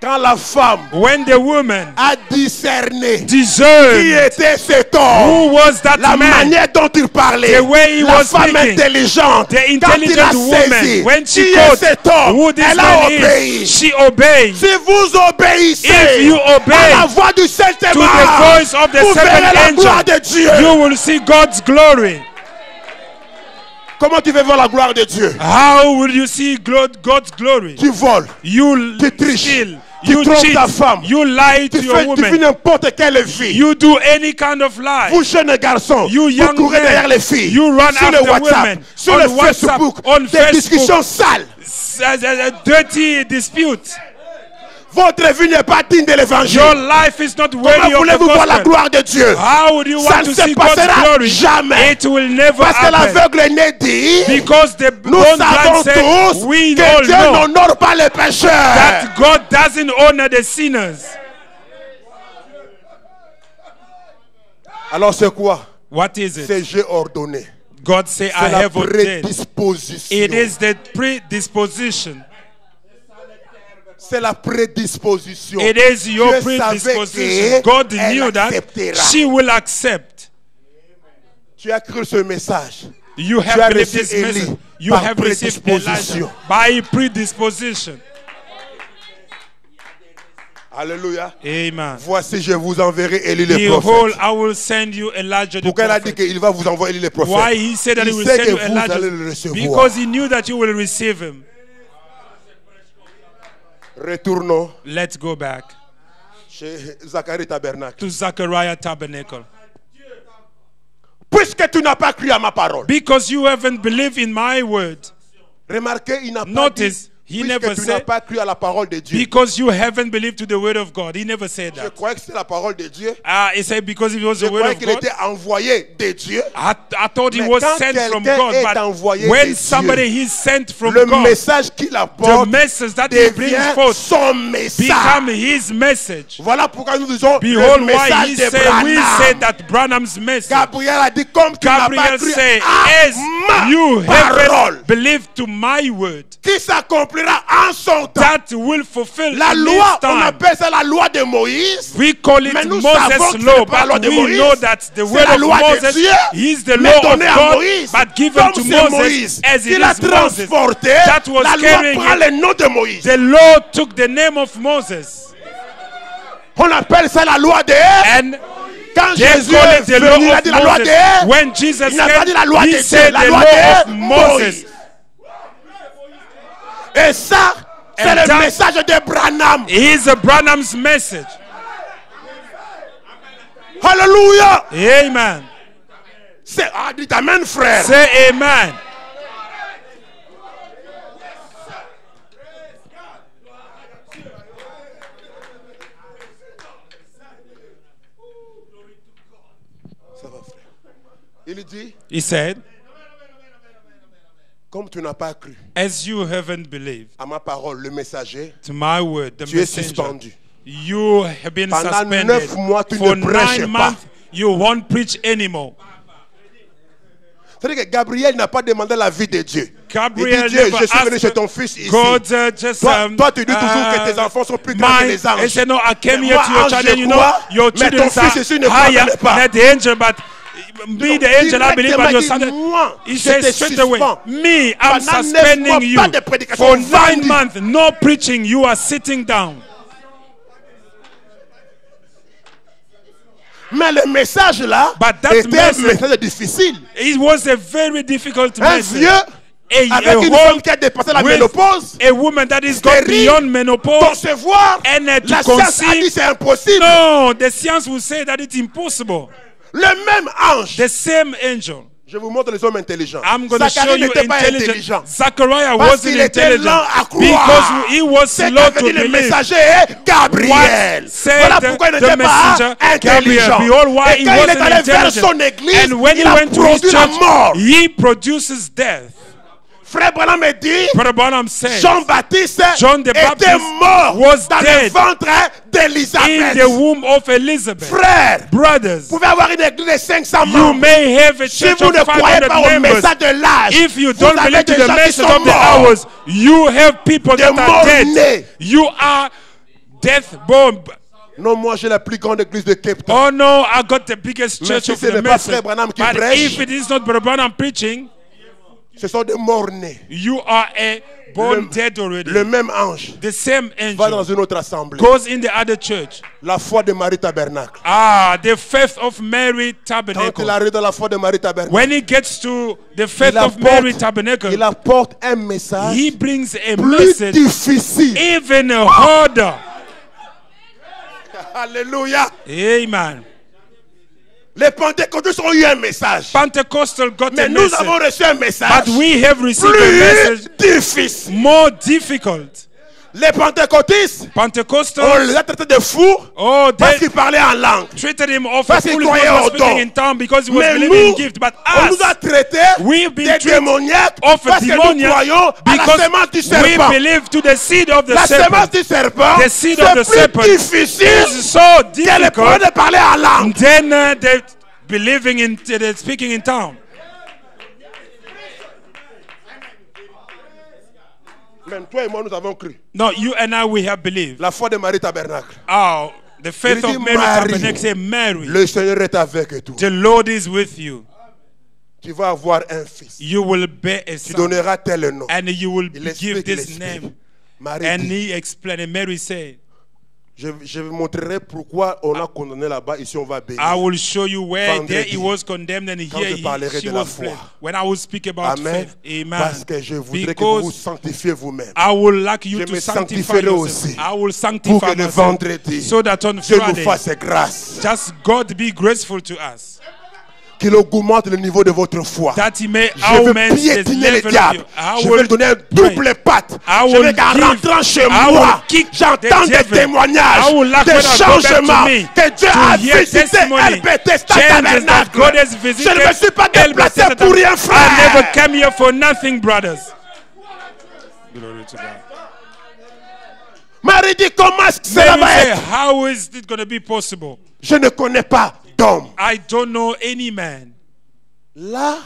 Quand la femme
When the woman
a discerné qui
discerned
était cet homme,
who was that
la
man,
manière dont il parlait,
the way he
la
was
femme
speaking,
intelligente,
the
quand il a
intelligent
saisi
woman, when
qui
she
est
caught
cet homme,
who this
elle a
man
obéi.
is, she obeyed.
Si vous obéissez
If you obey
à la voix du
To
Saint-Esprit,
the voice of the
vous verrez
seventh
la gloire
angel,
de Dieu.
you will see God's glory.
Comment tu veux voir la gloire de Dieu?
How will you see God's glory?
Tu voles,
You
tu triches,
steal,
tu
you
trompes
cheat,
ta femme,
you lie
tu
to your
fais
woman,
n'importe quelle vie.
you do any kind of lie.
Vous jeunes garçons,
You
vous
young
courez derrière
men,
les filles,
you run
sur le
after
WhatsApp,
women,
sur
on
le
WhatsApp,
Facebook,
on
des
Facebook.
discussions sales.
A dirty dispute.
Votre vie n'est pas digne de l'évangile.
Your life is not
Comment
worthy of the
voulez-vous voir la
gospel.
gloire de Dieu?
How would you
Ça
want
ne
to
se
see God's
passera
glory?
jamais.
It will never
Parce que
happen.
l'aveugle né dit,
Because the
nous
blind
savons
said,
tous
we
que
all
Dieu
know
n'honore pas les pécheurs.
that God doesn't honor the sinners.
Alors c'est quoi?
What is it?
C'est j'ai ordonné.
God say, I
C'est la
have ordained.
prédisposition.
It is the predisposition.
C'est la prédisposition.
It is your
Dieu savait
predisposition.
que
God
elle
knew that
acceptera.
she will accept.
Tu as cru ce message.
You
Tu
have
as
believed
reçu
this
Élie
message. You
par
have received Elijah
prédisposition.
by predisposition.
Alléluia.
Amen.
Voici, je vous enverrai Élie le
Behold,
prophète.
I will send you Elijah the
Pourquoi il a dit
prophet.
qu'il va vous envoyer Élie le prophète?
Why he said that he
Il
will
sait
send
que
you
vous allez le
Elijah?
recevoir.
Because he knew that you will receive him.
Retournons
Let's go back
chez Zacharie Tabernacle.
to Zechariah Tabernacle.
Puisque tu n'as pas cru à ma parole.
Because you haven't believed in my word.
Remarquez, il n'a pas
Notice,
dit
he
puisque
never
tu n'as
said
pas cru à la parole de Dieu.
because you haven't believed to the word of God. He never said
Je
that.
croyais que c'est la parole de Dieu.
He said because it was
Je
the word
croyais
of
qu'il
God.
était envoyé de Dieu.
I thought he
Mais
was
quand
sent from
quelqu'un
God,
est
but
envoyé de
when
Dieu,
somebody is sent from
Le
God,
message qu'il
the
apporte
message that he brings
devient
forth
son message.
become his message.
Voilà pourquoi nous disons
Behold
le
why
message
he
de
said, we
Branham.
said that Branham's message.
Gabriel a dit comme tu n'as pas
Gabriel
cru
said,
à
as
ma
you
parole,
haven't believed to my word,
qui s'accomplira en son temps.
that will fulfill
La
in
loi,
his
on
time.
appelle ça la loi de Moïse.
We call it
Mais nous savons
Moses'
que ce
law,
n'est pas la loi
but
de
we
Moïse.
know that the
C'est
word
la
of
loi de
Moses
Dieu,
is the
mais
law
donnée
of
à
God,
Moïse.
but given
Comme
to
c'est
Moses
Moïse
as it
qui l'a
is Moses.
transporté,
That was
la loi
carrying
prend
it.
le nom de Moïse.
The law took the name of Moses,
On appelle ça la loi de...
and
Quand
they
Jésus
call
est
it the
venu, il
law
a
of
dit la loi
Moses.
de...
When Jesus
Il n'a pas dit la
came,
loi de
he
Dieu,
said
la
the
loi
law
de
of Moses.
Moïse. Et ça, c'est
And
le
that
message de Branham.
is Branham's message.
Alléluia.
Amen.
C'est... Ah, dites amen, frère.
Say amen.
Ça va, frère. Il dit,
He said,
comme tu n'as pas cru
as you haven't believed
à ma parole, le messager,
to my word, the
tu es
messenger,
suspendu.
you have been
Pendant
suspended.
9 mois, tu
For
ne prêches
9
pas.
months, you won't preach anymore.
C'est-à-dire que Gabriel n'a pas demandé la vie de Dieu.
Gabriel
Il dit, Dieu,
never
je suis venu
asked
chez ton fils ici.
God just
Toi, tu dis toujours que tes enfants sont plus grands que les anges.
He said, no, I came
Mais
here
moi,
to your
ange,
child,
je
and you know,
crois,
your
mais
children
ton fils ici ne
are higher
croit pas.
than the angel, but me, the angel, I believe, but your son.
Moi,
He
je
says
te
straight away,
suspends.
me, I'm
Pendant 9
suspending
mois,
you.
pas de prédication,
For
vendue.
9 months, no preaching, you are sitting down.
Mais le message là
But that
était un
message-
message difficile.
It was a very difficult
Un
message.
vieux
A
avec une
whole
femme qui a dépassé la
with
ménopause,
a woman that is gone
stérile,
beyond menopause,
concevoir,
and to
la science a dit
conceive.
c'est impossible.
No, the science will say that it's impossible.
Le même ange.
The same angel.
Je vous montre les hommes intelligents.
I'm going to show
Zacharie
you
n'était pas
intelligent.
intelligent.
Zachariah
Parce
wasn't
qu'il était
intelligent
lent à croire.
because he was
C'est
slow
qu'avait
to
dit le
believe.
messager est Gabriel.
What said
Voilà pourquoi il
the
n'était pas
messenger
intelligent.
Gabriel? Behold why
Et
he
quand il est
wasn't
allé vers
intelligent.
son église,
And when he
il a
went to his
produit la
church,
mort.
he produces death.
Frère Branham me dit,
Brother Branham said,
Jean-Baptiste
John the
était
Baptist
mort
was
dans le
dead
ventre
in
d'Élisabeth.
the womb of Elizabeth.
Frère,
Brothers,
vous pouvez avoir une église de 500
you
membres.
may have a
Si
church
vous
of
ne croyez
500
pas au
members.
message de l'âge,
If you
vous
don't
avez
believe to
des
the
gens qui
message
sont
of the
morts.
hours, you have people
Des
that are dead.
morts-nés.
You are death bomb.
Non, moi j'ai la plus grande église de Cape Town.
Oh no, I got the biggest
Mais
church
si
of
ce
the
n'est pas
message.
Frère Branham qui
But
prêche,
if it is not Brother Branham preaching,
ce sont des morts-nés.
you are a born dead already.
Le même ange
The same
va dans
angel
une autre assemblée.
goes in the other church.
La foi de Marie Tabernacle.
The faith of Mary
Quand
Tabernacle.
il arrive dans la foi de Marie Tabernacle,
When he gets to the faith
il
of Mary Tabernacle,
il apporte un message
he brings a
plus
message
difficile.
even harder.
Alléluia.
Amen.
Les pentecôtistes ont eu un message.
Pentecostal got
Mais
a
nous
message,
avons reçu un message
but we have received a
plus
message
difficile.
more difficult.
Les pentecôtistes, on
Pentecostals,
les a traités de fous
oh,
parce
they
qu'ils parlaient en langue.
treated him off
Parce
a
qu'il
foolish
croyait
man
au
for speaking
don.
in tongue because he was
Mais
believing in
nous,
gift. But
on nous a
us,
traités
we've been
des
treated
démoniaques
of a
parce que nous
demoniac
croyons à la
because
semence du
we
serpent.
believe to the seed of the
La semence
serpent.
du serpent,
The seed of the
c'est
serpent
plus difficile
is so
que les
difficult.
paroles de parler en langue.
Then believing in the speaking in tongue.
Même toi et moi, nous avons cru.
No, you and I, we have believed.
La foi de Marie Tabernacle.
Oh, the faith
Il dit,
of Mary
Marie,
Tabernacle say, Mary,
Le Seigneur est avec toi.
the Lord is with you.
Tu vas avoir un fils.
You will bear a
Tu
son,
donneras tel nom.
and you will
Il
give
explique,
this
il
name.
explique. Marie
And
dit,
he explained, and Mary said,
je vous montrerai pourquoi on a condamné là-bas, ici on va bénir.
I will show you where
Vendredi,
there he was condemned and
quand
here
je parlerai
she
de la
was
foi.
blessed. When I will speak about
Amen.
faith. Amen.
Parce que je voudrais que vous vous
Because
sanctifiez vous-même.
I will like you
Je
to
me
sanctify
sanctifierai
yourself.
aussi.
I will
Pour
sanctify
que le
myself.
vendredi,
So that on
Dieu nous
Friday,
fasse grâce.
just God be graceful to us.
Qu'il augmente le niveau de votre foi.
That he may
Je veux
augment the
piétiner le
level of
diable.
you. I
Je
will
vais lui donner un double patte.
I
Je
will
vais qu'en
give-
rentrant chez
I will
moi,
kick
j'entends
the
des
devil.
témoignages,
I will lack
des
when I go back to
changements
me
que Dieu
to
a
hear
visité
testimony.
LBT Stade
Changes that
Tabernacle.
God has visited.
Je ne me suis pas déplacé
LBT
pour rien,
I never
frère.
came here for nothing, brothers. Glory to God.
Marie dit, comment est-ce que cela
Mary
va
said,
être?
how is it going to be possible?
Je ne connais pas d'homme.
I don't know any man.
Là,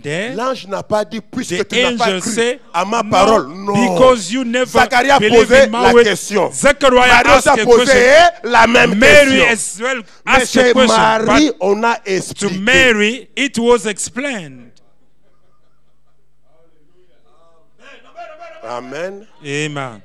There,
l'ange n'a pas dit, puisque
the
tu n'as pas
angel
cru
said,
à ma
no,
parole. Non.
because you never
Zacharie a
believe
posé
in my
la
word.
question.
Zechariah
Marie
asked
a
a
posé
question.
la même
Mary
question.
as well
Mais
asked a
chez
question.
Marie,
But
on a
to
expliqué.
Mary, it was explained.
Amen.
Amen.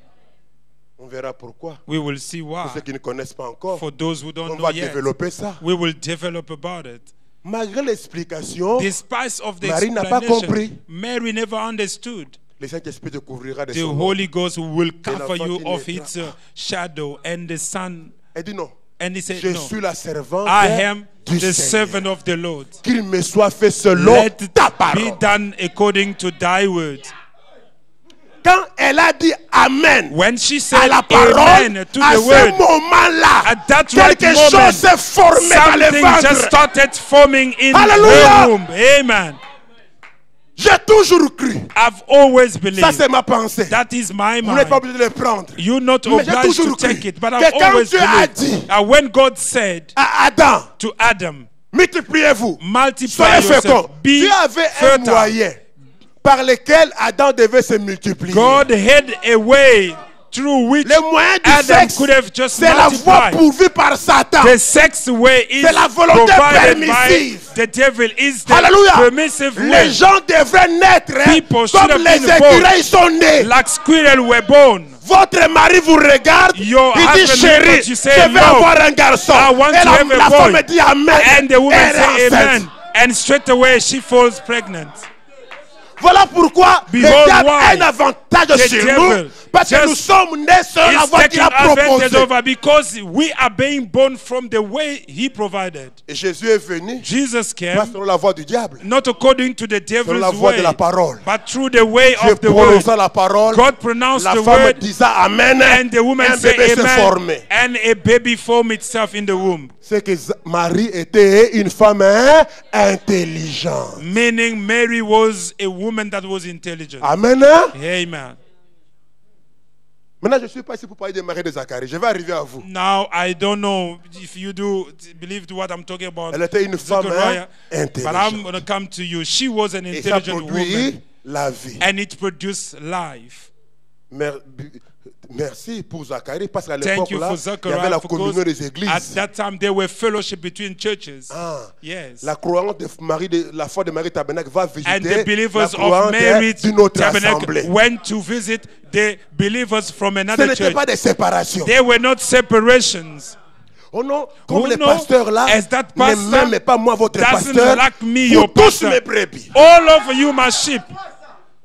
On verra pourquoi.
We will see
Pour
why.
ceux qui ne connaissent pas encore,
For those who don't
on
know
va
yet,
développer ça.
we will develop about it.
Malgré l'explication,
Despite of the
Marie n'a pas compris.
explanation, Mary never understood.
le Saint-Esprit te couvrira de
The
son nom.
Holy Ghost will cover
l'enfant
you
qui
of
naîtra.
its shadow, and the Son.
Elle dit non.
And he said,
Je
no,
suis la servante
I am
du
the
Seigneur.
servant of the Lord.
Qu'il me soit fait selon
Let it
ta
be
parole.
done according to thy word.
Quand elle a dit Amen
When she
à
said
la parole,
amen to
à
the
ce
word,
moment-là,
at that right
quelque
moment,
chose s'est formé dans le
something just
ventre.
started forming in
Hallelujah.
her womb. Amen.
J'ai toujours cru.
I've always
Ça,
believed.
c'est ma pensée.
That is my
Vous n'êtes pas
mind.
obligé de le prendre.
You're not
Mais j'ai
obliged to
toujours cru
take it, but
que
I've
quand
always
Dieu a
believed
dit
that when God said
à Adam,
to Adam,
multipliez-vous,
multiply
soyez féconds.
yourself, be
Dieu avait un
fertile.
moyen par lequel Adam devait se multiplier.
God had a way through which
Le moyen du
Adam
sexe,
could have just
c'est la voie
multiplied.
pourvue par Satan.
The sex way is
C'est la volonté
provided by
permissive.
the devil, is the
Alléluia.
permissive
Les
way.
gens devraient naître
People should
comme
have
les
been born.
écureuils sont nés.
Like squirrel were born.
Votre mari vous regarde,
Your
il dit
husband
chérie,
look at you, say,
je vais
"Love,
avoir un garçon.
I want
Et
to have a
la
boy."
femme dit amen.
And the woman
Elle est
say
enceinte.
amen. And straight away she falls pregnant.
Voilà pourquoi le
Behold
diable
why
a un avantage
the
sur
devil
nous, parce que
just
nous sommes nés selon la
He's
voie qu'il
taking
a
advantage
proposée.
over because we are being born from the way he provided.
Et Jésus est venu,
Jesus
pas
came
selon la voie du diable,
not according to the
selon la
devil's
voie de
way,
la parole.
but through the way
Dieu
of the word.
prononça la parole,
God pronounced
la
the
femme
word,
disait amen,
and the
et
woman
un
said
bébé s'est
amen,
formé.
and a baby formed itself in the womb.
C'est que Marie était une femme intelligente.
Meaning Mary was a woman that was intelligent.
Amen.
Amen.
Maintenant, je ne suis pas ici pour parler de Marie de Zacharie. Je vais arriver à vous.
Now, I don't know if you do believe what I'm talking about.
Elle était une femme
Zechariah, but I'm
intelligente.
going to come to you. She was an
Et ça
intelligent
produit
woman,
la vie.
and it produced life.
Merci pour Zacharie, parce qu'à
Thank
l'époque
you
là,
for
il y avait
Zechariah
la
because
communion des
at
églises.
that time there were fellowship between churches.
Ah,
Yes.
la croyance de Marie, la foi de Marie Tabernacle va
And the
visiter la
believers of
croyance
Mary
d'une autre
Tabernacle
assemblée.
went to visit the believers from
Ce
another
n'était
church.
pas des séparations.
There were not separations.
Oh non, comme
Oh
les
no,
pasteurs là,
as that
ne
pastor
m'aimez pas moi votre
doesn't
pasteur,
like me,
vous
your
tous
pastor.
mes brebis.
All of you my sheep.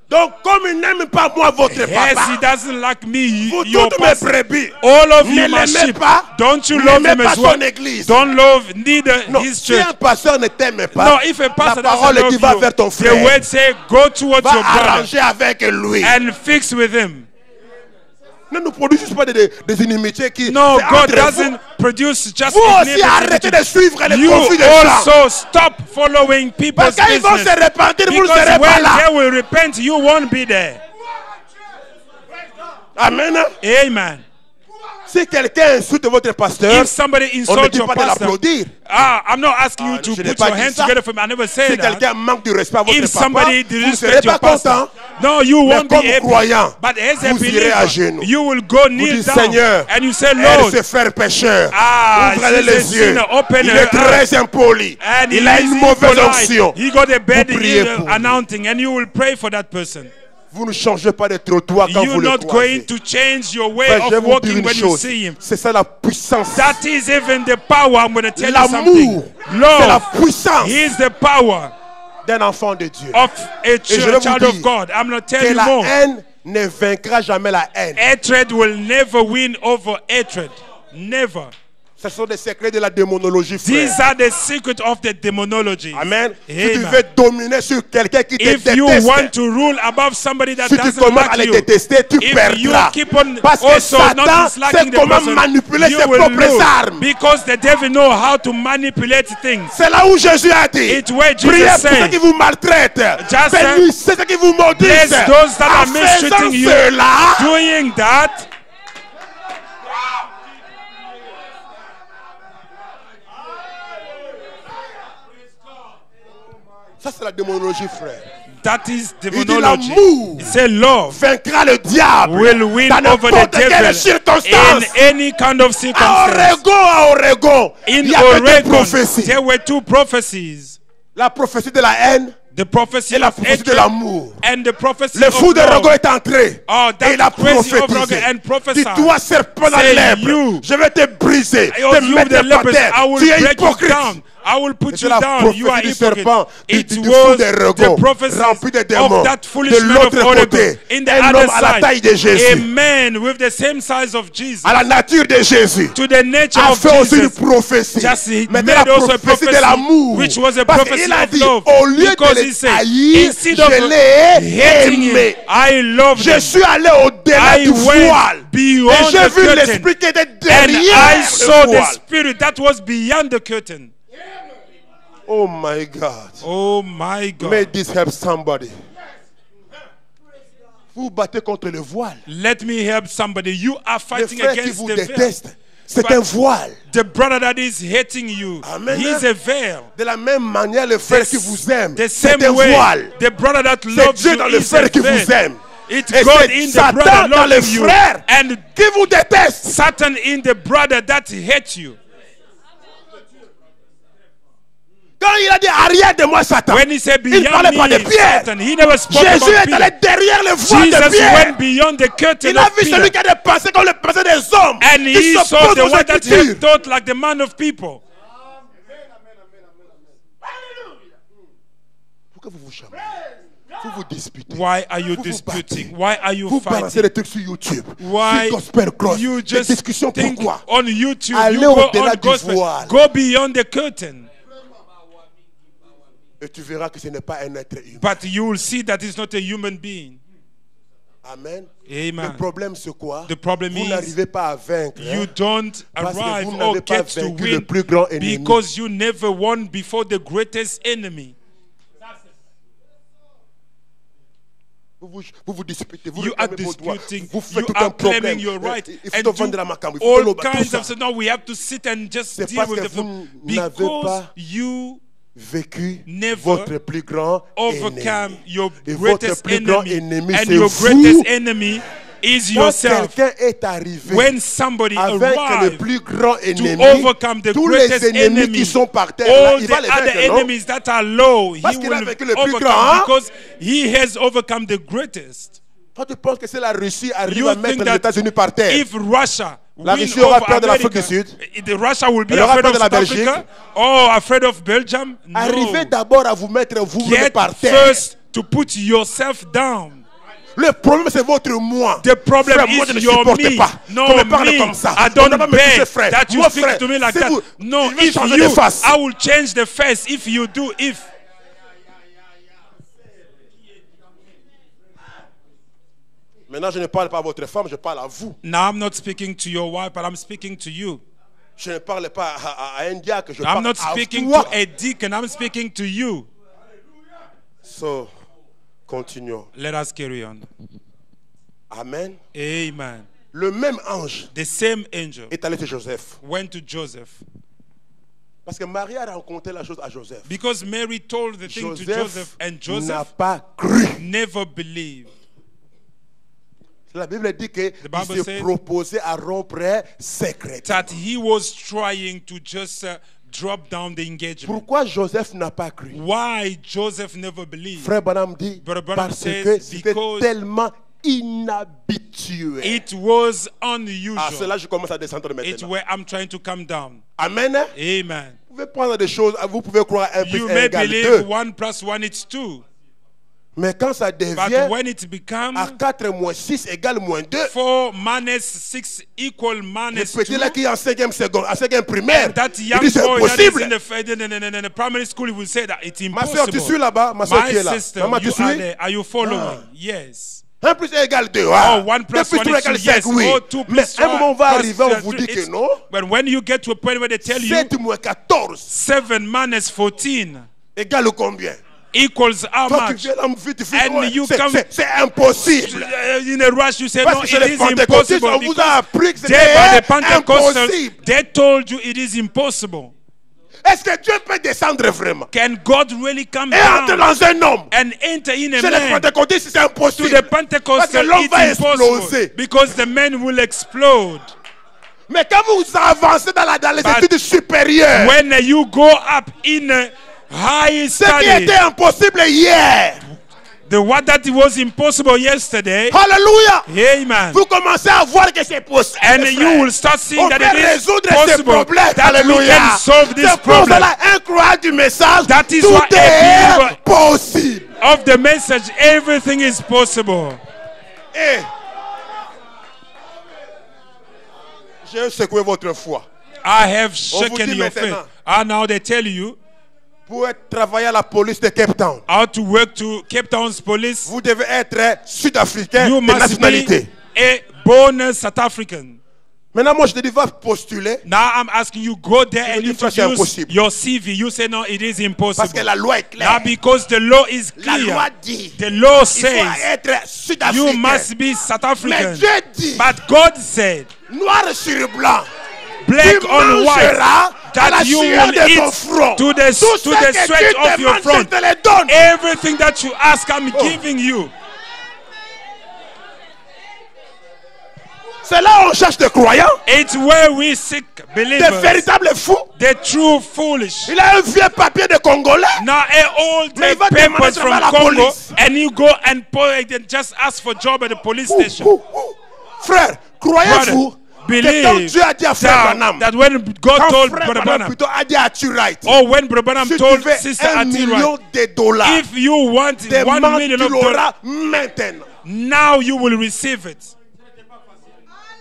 Donc comme il n'aime pas moi votre
Yes, he
papa,
doesn't like me,
vous
your
toutes mes
pastor.
brebis,
All of
ne
you my
l'aimez
sheep.
pas,
Don't you
n'aimez
love him
pas
as
son
well?
église.
Don't love neither
Non,
his
si
church.
un pasteur ne t'aime pas,
No, if a pastor
la parole
doesn't
dit
love
va vers ton
you, the
frère,
word say go towards
va
your brother
arranger avec lui.
and fix with him.
Ne nous produisez pas des inimitiés qui
No,
c'est
God
entre
doesn't produce just
vous. Vous aussi arrêtez de suivre les
You
conflits des gens.
also stop following people's
Parce qu'ils vont
business.
se repentir, vous ne
Because
serez pas
when
là.
they will repent, you won't be there.
Amen.
Amen.
Si quelqu'un insulte votre pasteur,
If somebody
on ne
insults
dit
your
pas de
pastor,
l'applaudir.
I'm not asking you to
je n'ai
put
pas
your
dit
hands
ça.
together for me. I never
Si
said that.
quelqu'un manque du respect à votre
If
papa,
somebody
vous ne serez
disrespect
pas
your pastor,
content.
no, you
Mais
won't be
comme
happy.
croyant,
But as a
vous irez à
believer,
genoux.
you will go
Vous
kneel
dites,
down
Seigneur,
and you say,
elle
Lord,
se fait pécheur. Ouvrez
she's a
les yeux.
sinner. Open
Il
her
est très impoli.
and
Il a
he
une
is
mauvaise
impolite.
onction.
He got a bad
Vous priez pour lui.
announcing, and you will pray for that person.
Vous ne changez pas de trottoir quand vous
You're
le
not
croisez.
going to change your way
Frère, je vais
of
vous dire
walking
une
when you
chose.
see him.
C'est ça la puissance.
That is even the power. I'm going to tell you
L'amour,
something.
c'est la
Love,
puissance
he is the power
d'un enfant de Dieu.
of a
je vais vous
child of
dire
God. I'm going to tell
Que
you
la
more.
haine ne vaincra jamais la haine.
Hatred will never win over hatred. Never.
Ce sont des secrets de la démonologie, frère.
These are the secret of the demonology.
Amen. Si tu
Amen.
veux dominer sur quelqu'un qui te
If you
déteste,
want to rule above somebody that
si tu
doesn't
commences à
like
les
you,
détester, tu
if you
perdras.
keep on
Parce que
also not
Satan
disliking
sait
the
comment
person,
manipuler
you
ses
will
propres
lose.
armes.
Because the devil know how to manipulate things.
C'est là où Jésus a dit,
It's where Jesus
priez pour
said,
ceux qui vous maltraitent,
Just
bénissez ceux qui vous maudissent.
bless those that
En
are mistreating you.
faisant cela,
Doing that,
ça c'est la démonologie, frère.
that is
dit
demonology.
l'amour
He said love
vaincra le diable
will win
dans
over the
n'importe quelle
devil
circonstance.
in any kind of
À
circumstance.
Oregon,
In
il y avait deux
Oregon,
prophéties.
there were two prophecies.
La prophétie de la haine
The prophecy
et la
of
prophétie de
hatred
l'amour.
and the prophecy
Le
of
fou de
love.
Oregon est entré.
Oh,
Et il a
that crazy of Oregon
prophétisé.
and prophesied.
Dis-toi, serpent
Say
à lèvres,
you.
je vais te briser,
Oh,
te
you
mettre
the
par
lepers,
terre.
I will
Tu es
break you
hypocrite.
down. I will put
C'était
you
la
down. You are
prophétie du
hypocrite.
serpent,
It
du fou
was
d'Oregon,
the prophecy
rempli de démons.
of that foolish
De
man of
l'autre
Oregon.
côté,
In the
un
other
homme à la
side,
taille de Jésus,
a man with the same size of Jesus,
à la nature de Jésus,
to the nature
a
of
fait aussi une
Jesus.
prophétie.
Just he
Maintenant,
made
la
also a
prophétie de
prophecy,
l'amour.
which was a
Parce
prophecy
qu'il a
of
dit,
love.
au lieu
Because
de
he
les
said,
haïr,
instead of
je l'ai
hating
aimé.
him, I love
Je
him.
suis allé au-delà
I
du
went
voile.
beyond
Et j'ai
the
vu
curtain.
l'esprit qui était
And
derrière
I
le
saw the
voile.
spirit that was beyond the curtain.
Oh my God.
Oh my God.
May this help somebody. Vous battez contre le voile.
Let me help somebody. You are
Le
fighting
frère qui
against
vous
the veil.
déteste, c'est
But
un voile.
The brother that is hating you,
Amen.
he's a veil.
De la même manière, le frère qui vous aime,
The
c'est
same
un
way,
voile.
the brother that
C'est
loves
Dieu
you
dans le
is a
frère qui
veil.
vous aime.
It's
Et
God
c'est
in the
Satan
brother
dans le
loving you,
frère
and
qui vous déteste.
Satan in the brother that hates you.
Quand il a dit arrière de moi, Satan,
When he said
il ne
beyond
parlait pas de
me,
Pierre.
Satan, he never spoke
Jésus
about
est allé
Peter.
derrière le voile de
Jesus
Pierre.
went beyond the curtain
Il a
of
vu celui
Peter.
qui a des pensées comme les pensées des hommes.
And
qui
he saw
s'opposent
the
aux
one that
Écritures.
had thought like the man of people.
Pourquoi vous vous chamaillez? Vous vous disputez.
Why are you
Vous vous
disputing?
battez.
Why are you
Vous balancez
fighting?
des trucs sur YouTube.
Why
Sur Gospel Cross.
you
Des
just
discussions
think
pourquoi?
on YouTube,
Allez
you go
au-delà
on
du
gospel,
voile.
go beyond the curtain.
Et tu verras que ce n'est pas un être humain.
But you will see that it's not a human being.
Amen.
Amen.
Le problème c'est quoi?
The problem
Vous
is
n'arrivez pas à vaincre.
You
hein,
don't
parce que
arrive
vous
or
n'avez pas
get to
vaincu le
win
plus grand ennemi.
because you never won before the greatest enemy.
Vous vous disputez, vous
You are
réclamez vos droits,
disputing,
vous faites
you
tout
are
un problème.
claiming your right,
Il faut
and
te vendre
do
la macambo, il faut te
all
tout
kinds
ça.
of stuff. No, we have to sit and just
C'est
deal
parce
with
que
the
vous n'avez
because
pas
you
vécu
never
votre plus grand
overcome
ennemi.
your
Et votre
greatest
plus grand
enemy,
ennemi,
and
c'est
your
vous.
greatest enemy is
Quand
yourself.
quelqu'un est arrivé
When somebody
avec le
arrives
plus grand
to
ennemi,
overcome the
tous les
greatest
ennemis
enemy,
qui sont par terre, là,
all
il
the
va les
other
vaincre, non?
enemies that are low, he
Parce qu'il a
will
vaincu le plus
overcome
grand, hein?
because he has overcome the greatest.
Quand tu penses que c'est la Russie arrive
You
à mettre
think
les
that
États-Unis par terre,
if Russia
La
win
Russie aura
over
peur de l'Afrique
America,
du Sud.
the Russia will be
Elle aura
afraid
peur
of
de la
South
Belgique.
Africa or afraid of Belgium.
arrivez
No.
d'abord à vous mettre vous-même
Get
par terre.
first to put yourself down.
Le problème c'est votre moi.
The problem
Frère, moi je
is
ne
your
supporte
me.
pas.
No,
Qu'on me parle
me.
comme ça.
I
On
don't
ne va pas me toucher,
beg
frère.
that you
Moi,
speak
frère,
to me like
si
that.
vous-
No,
je vais
if
changer
you,
de face.
I will change the face if you do. If
Maintenant, je ne parle pas à votre femme, je parle à vous.
now I'm not speaking to your wife, but I'm speaking to you.
Je ne parle pas à un diacre, je
I'm
parle
not
à
speaking
toi.
to a deacon. I'm speaking to you.
Continuons.
Let us carry on.
Amen.
Amen.
le même ange
the same angel
est allé chez Joseph.
went to Joseph.
Parce que Marie a raconté la chose à Joseph.
Because Mary told the thing to Joseph, and
n'a
Joseph
pas cru.
never believed.
La Bible dit qu'il
Bible
s'est
said
proposé à rompre secrètement.
That he was trying to just drop down the engagement.
Pourquoi Joseph n'a pas cru?
Why Joseph never believed?
Frère Branham dit
Brother Branham
parce
says
que c'était
because
tellement inhabituel.
It was unusual.
Ah, c'est là que je commence à descendre
It's
maintenant.
where I'm trying to come down.
Amen.
Amen.
Vous pouvez prendre des choses, vous pouvez croire un plus
You
un
may
égale
believe
2.
1 plus 1 is 2.
Mais quand ça
But
devient
when it becomes
à 4 moins 6 égale moins 2,
4 minus 6 equal minus
le
2,
petit là qui est en 5e seconde, en 5e primaire,
and that
il
young
dit c'est
boy that is in
impossible.
the primary school, he will say that it's
Ma soeur, tu suis
impossible.
là-bas? Ma soeur qui
My
est là.
sister,
Maman, tu
you are
suis?
there. Are you following?
Ah.
Yes.
1 plus 1 égale 2. Ah.
Oh, 1 plus
2
1
plus 3
is 2.
égale 5,
Yes.
oui.
Oh, 2 plus
Mais un
1
moment, on va
plus
arriver, on vous
3,
dit que non.
But when you get to a point where they tell you
7 moins 14
7 minus 14
égale combien?
equals how
Toi, tu
much?
viens là, vite, tu fais,
And
ouais,
you
c'est-
come-
c'est impossible.
In a rush, you say,
Parce
no,
que
it
chez les
is
pentecôtistes,
impossible.
on vous a
Because
appris que
they, by the
c'était
Pentecostals,
impossible.
they told you it is impossible.
Est-ce que Dieu peut descendre vraiment
Can God really come
et entrer
down
dans un homme?
and enter in a
Chez les
man?
pentecôtistes, c'est
To
impossible.
the
Parce que
Pentecostal,
l'homme va
it's impossible.
exploser.
Because the man will explode.
Mais quand vous avancez dans les
But
études supérieures,
When you go up in a high
ce qui
study,
était impossible hier,
what that was impossible yesterday,
alléluia,
amen.
vous commencez à voir que c'est possible.
And
frère.
you will start seeing
On
that
peut
it is
résoudre ces
possible,
problèmes.
that we
Alléluia.
can solve this
C'est pour
problem.
cela, incroyable du message,
That is
tout
why a
est
believer-
possible.
Of the message, everything is possible.
Et j'ai secoué votre foi.
I have
On vous
shaken
dit
your faith.
maintenant.
And now they tell you
Pour travailler à la police de Cape Town,
how to work to Cape Town's police.
vous devez être sud-africain
You
de
must
nationalité.
be a born South African.
Maintenant, moi, je te dis, va postuler
Now I'm asking you, go there
Tu
and
veux dire, toi, c'est
introduce
impossible.
your CV. You say no, it is
parce que
impossible.
la loi est
Now
claire.
because the law is
La loi
clear,
dit
the law
il faut
says
être
you
sud-africain.
must be South
Mais
African.
Dieu dit,
But God said,
noir sur blanc,
black
tu
on white,
mangeras à la
that you
sueur
will
de ton
eat
front.
to the
Tout ce que
sweat
tu
of your
demandes, je
front.
te le donne.
Everything that you ask, I'm giving you.
C'est là où on cherche des croyants,
It's where we seek
des
believers,
véritables fous.
the true foolish.
Il a un vieux papier de Congolais.
Now, old
Mais il va
papers
demander
from
à la
Congo,
police.
and you go and just ask for job at the police station.
Frère, croyez-vous que quand
Believe
Dieu a dit à Frère Branham,
that when God
quand
told
Frère
Brother
Branham
Branham,
plutôt a dit à Turite,
or when Brother Branham
si tu
told
veux
Sister
1
Ati
million
Wright,
de dollars,
if you want 1
demande,
million
tu
of dollars,
l'auras maintenant.
now you will receive it.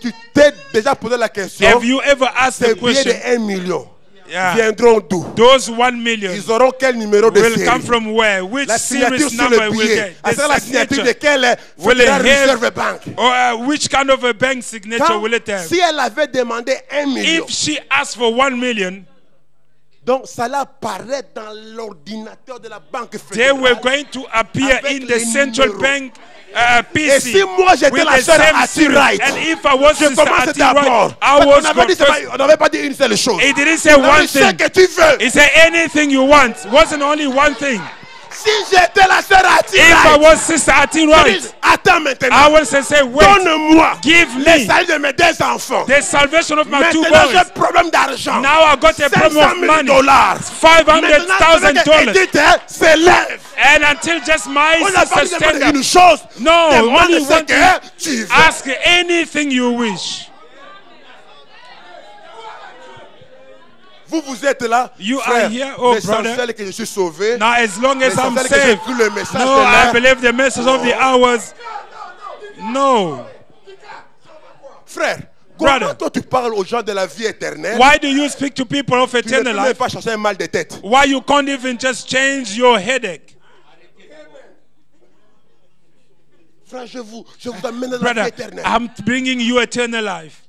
Tu t'es déjà posé la question,
Have you ever asked
ces
the
billets
question?
de 1 million
Yeah.
viendront d'où?
Those 1 million
Ils auront quel numéro de
will
série?
come from where? Which
La signature
series
sur
number
le
will
billet.
get?
À ça, la signature de
signature.
quelle
Will it
Federal
have-
Reserve Bank?
Or which kind of a bank signature
Quand-
will it have?
si elle avait demandé 1 million,
If she asked for 1 million,
donc ça là apparaît dans l'ordinateur de la banque
they were
fédérale.
going to appear
Avec
in the
les
central
numéros.
bank
Et
PC.
si moi j'étais
with
la
the
sœur
same
Ati
series.
Wright,
And if I was
je
Sister
commence
Ati
d'abord.
Wright, I
Parce
was
qu'on avait
going
dit,
first.
on n'avait pas dit une seule chose.
He didn't say
On avait
one
dit ce
thing.
que tu veux.
He said anything you want. Wasn't only one thing.
Si j'étais la sœur Ati
If I
Wright,
was Sister Ati
je dis,
Wright,
attends maintenant.
I will say, wait,
Donne-moi
give
les
me
salaires de mes 2 enfants.
the salvation of my 2
Maintenant,
boys.
j'ai un problème d'argent.
Now I got a
500
problem of
000
money.
dollars.
$500,000.
Édith s'élève.
And until just my
On n'a pas
sister
dit de
stand
une
up,
chose.
no,
Demande
only
ce
one
que
thing.
tu veux.
Ask anything you wish.
Vous êtes là.
You are
frère,
here, oh
l'essentiel
brother.
est que je suis sauvé.
Now, as long as I'm
L'essentiel est que j'ai
saved,
cru le message
no,
de
I
l'heure.
believe the message of the hours. No.
Frère,
Brother.
comment toi tu parles aux gens de la vie éternelle?
Why do you speak to people of
Tu ne
eternal
peux même
life?
pas chercher un mal de tête.
Why you can't even just change your headache?
Frère, je vous amène dans la vie
Brother,
éternelle.
I'm bringing you eternal life.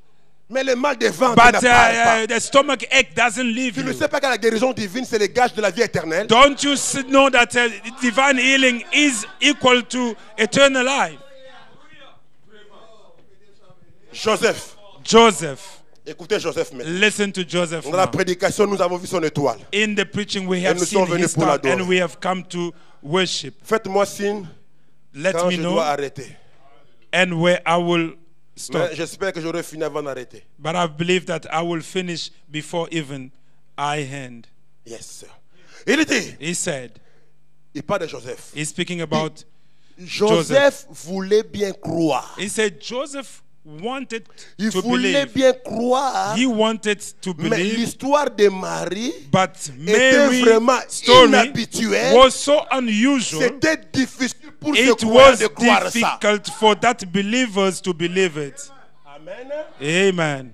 Mais le mal de ventre
But
n'apparaît pas.
the stomach ache doesn't leave
Tu ne
you.
sais pas que la guérison divine, c'est le gage de la vie éternelle?
Don't you know that divine healing is equal to eternal life?
Joseph.
Joseph.
Écoutez Joseph maintenant.
Listen to Joseph
Dans la
now.
prédication, nous avons vu son étoile.
In the preaching, we
Et
have
nous
seen
sommes venus
his
pour
star
l'adorer.
and we have come to worship.
Faites-moi signe
Let
quand
me
je
know
dois arrêter.
and where I will stop.
Mais j'espère que j'aurai fini avant d'arrêter.
But I believe that I will finish before even I end.
Yes, sir. Il dit,
He said,
il parle de Joseph.
he's speaking about,
Joseph voulait bien croire.
he said Joseph wanted
Il
to
voulait
believe.
bien croire.
He wanted to
Mais
believe,
l'histoire de Marie
but
était vraiment
Mary's story
inhabituelle.
was so unusual.
C'était difficile pour ce
It
croyant
was
de croire ça.
difficult for that believers to believe it.
Amen.
Amen.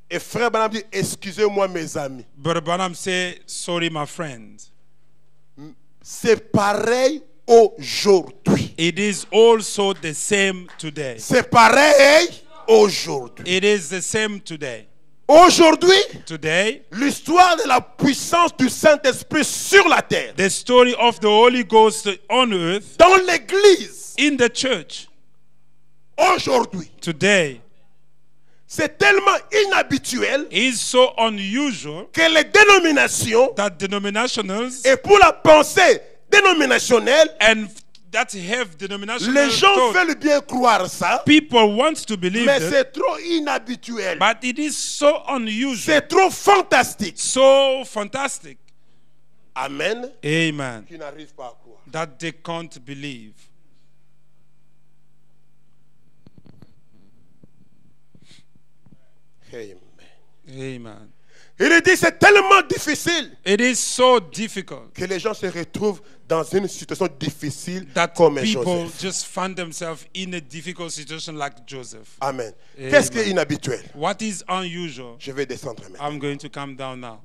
Et frère Branham dit, excusez-moi mes amis.
Brother Branham said, sorry, my friends.
C'est pareil aujourd'hui.
It is also the same today.
C'est pareil aujourd'hui.
It is the same today.
Aujourd'hui,
Today,
l'histoire de la puissance du Saint-Esprit sur la terre,
the story of the Holy Ghost on earth,
dans l'église,
in the church,
aujourd'hui,
today,
c'est tellement inhabituel
is so unusual
que les dénominations,
that denominationals
et pour la pensée dénominationnelle,
and that have denominational
les gens
thought,
veulent bien croire ça,
people want to believe
mais
it,
c'est trop inhabituel.
but it is so unusual,
C'est trop fantastique.
so fantastic.
Amen.
Amen.
Qui n'arrive pas à croire.
That they can't believe.
Amen.
Amen.
Il dit c'est tellement difficile
It is so difficult
que les gens se retrouvent dans une situation difficile
that
comme
people
Joseph.
just find themselves in a difficult situation like Joseph.
Amen.
Amen.
Qu'est-ce qui est inhabituel?
What is unusual?
Je vais descendre maintenant.
I'm going to come down now.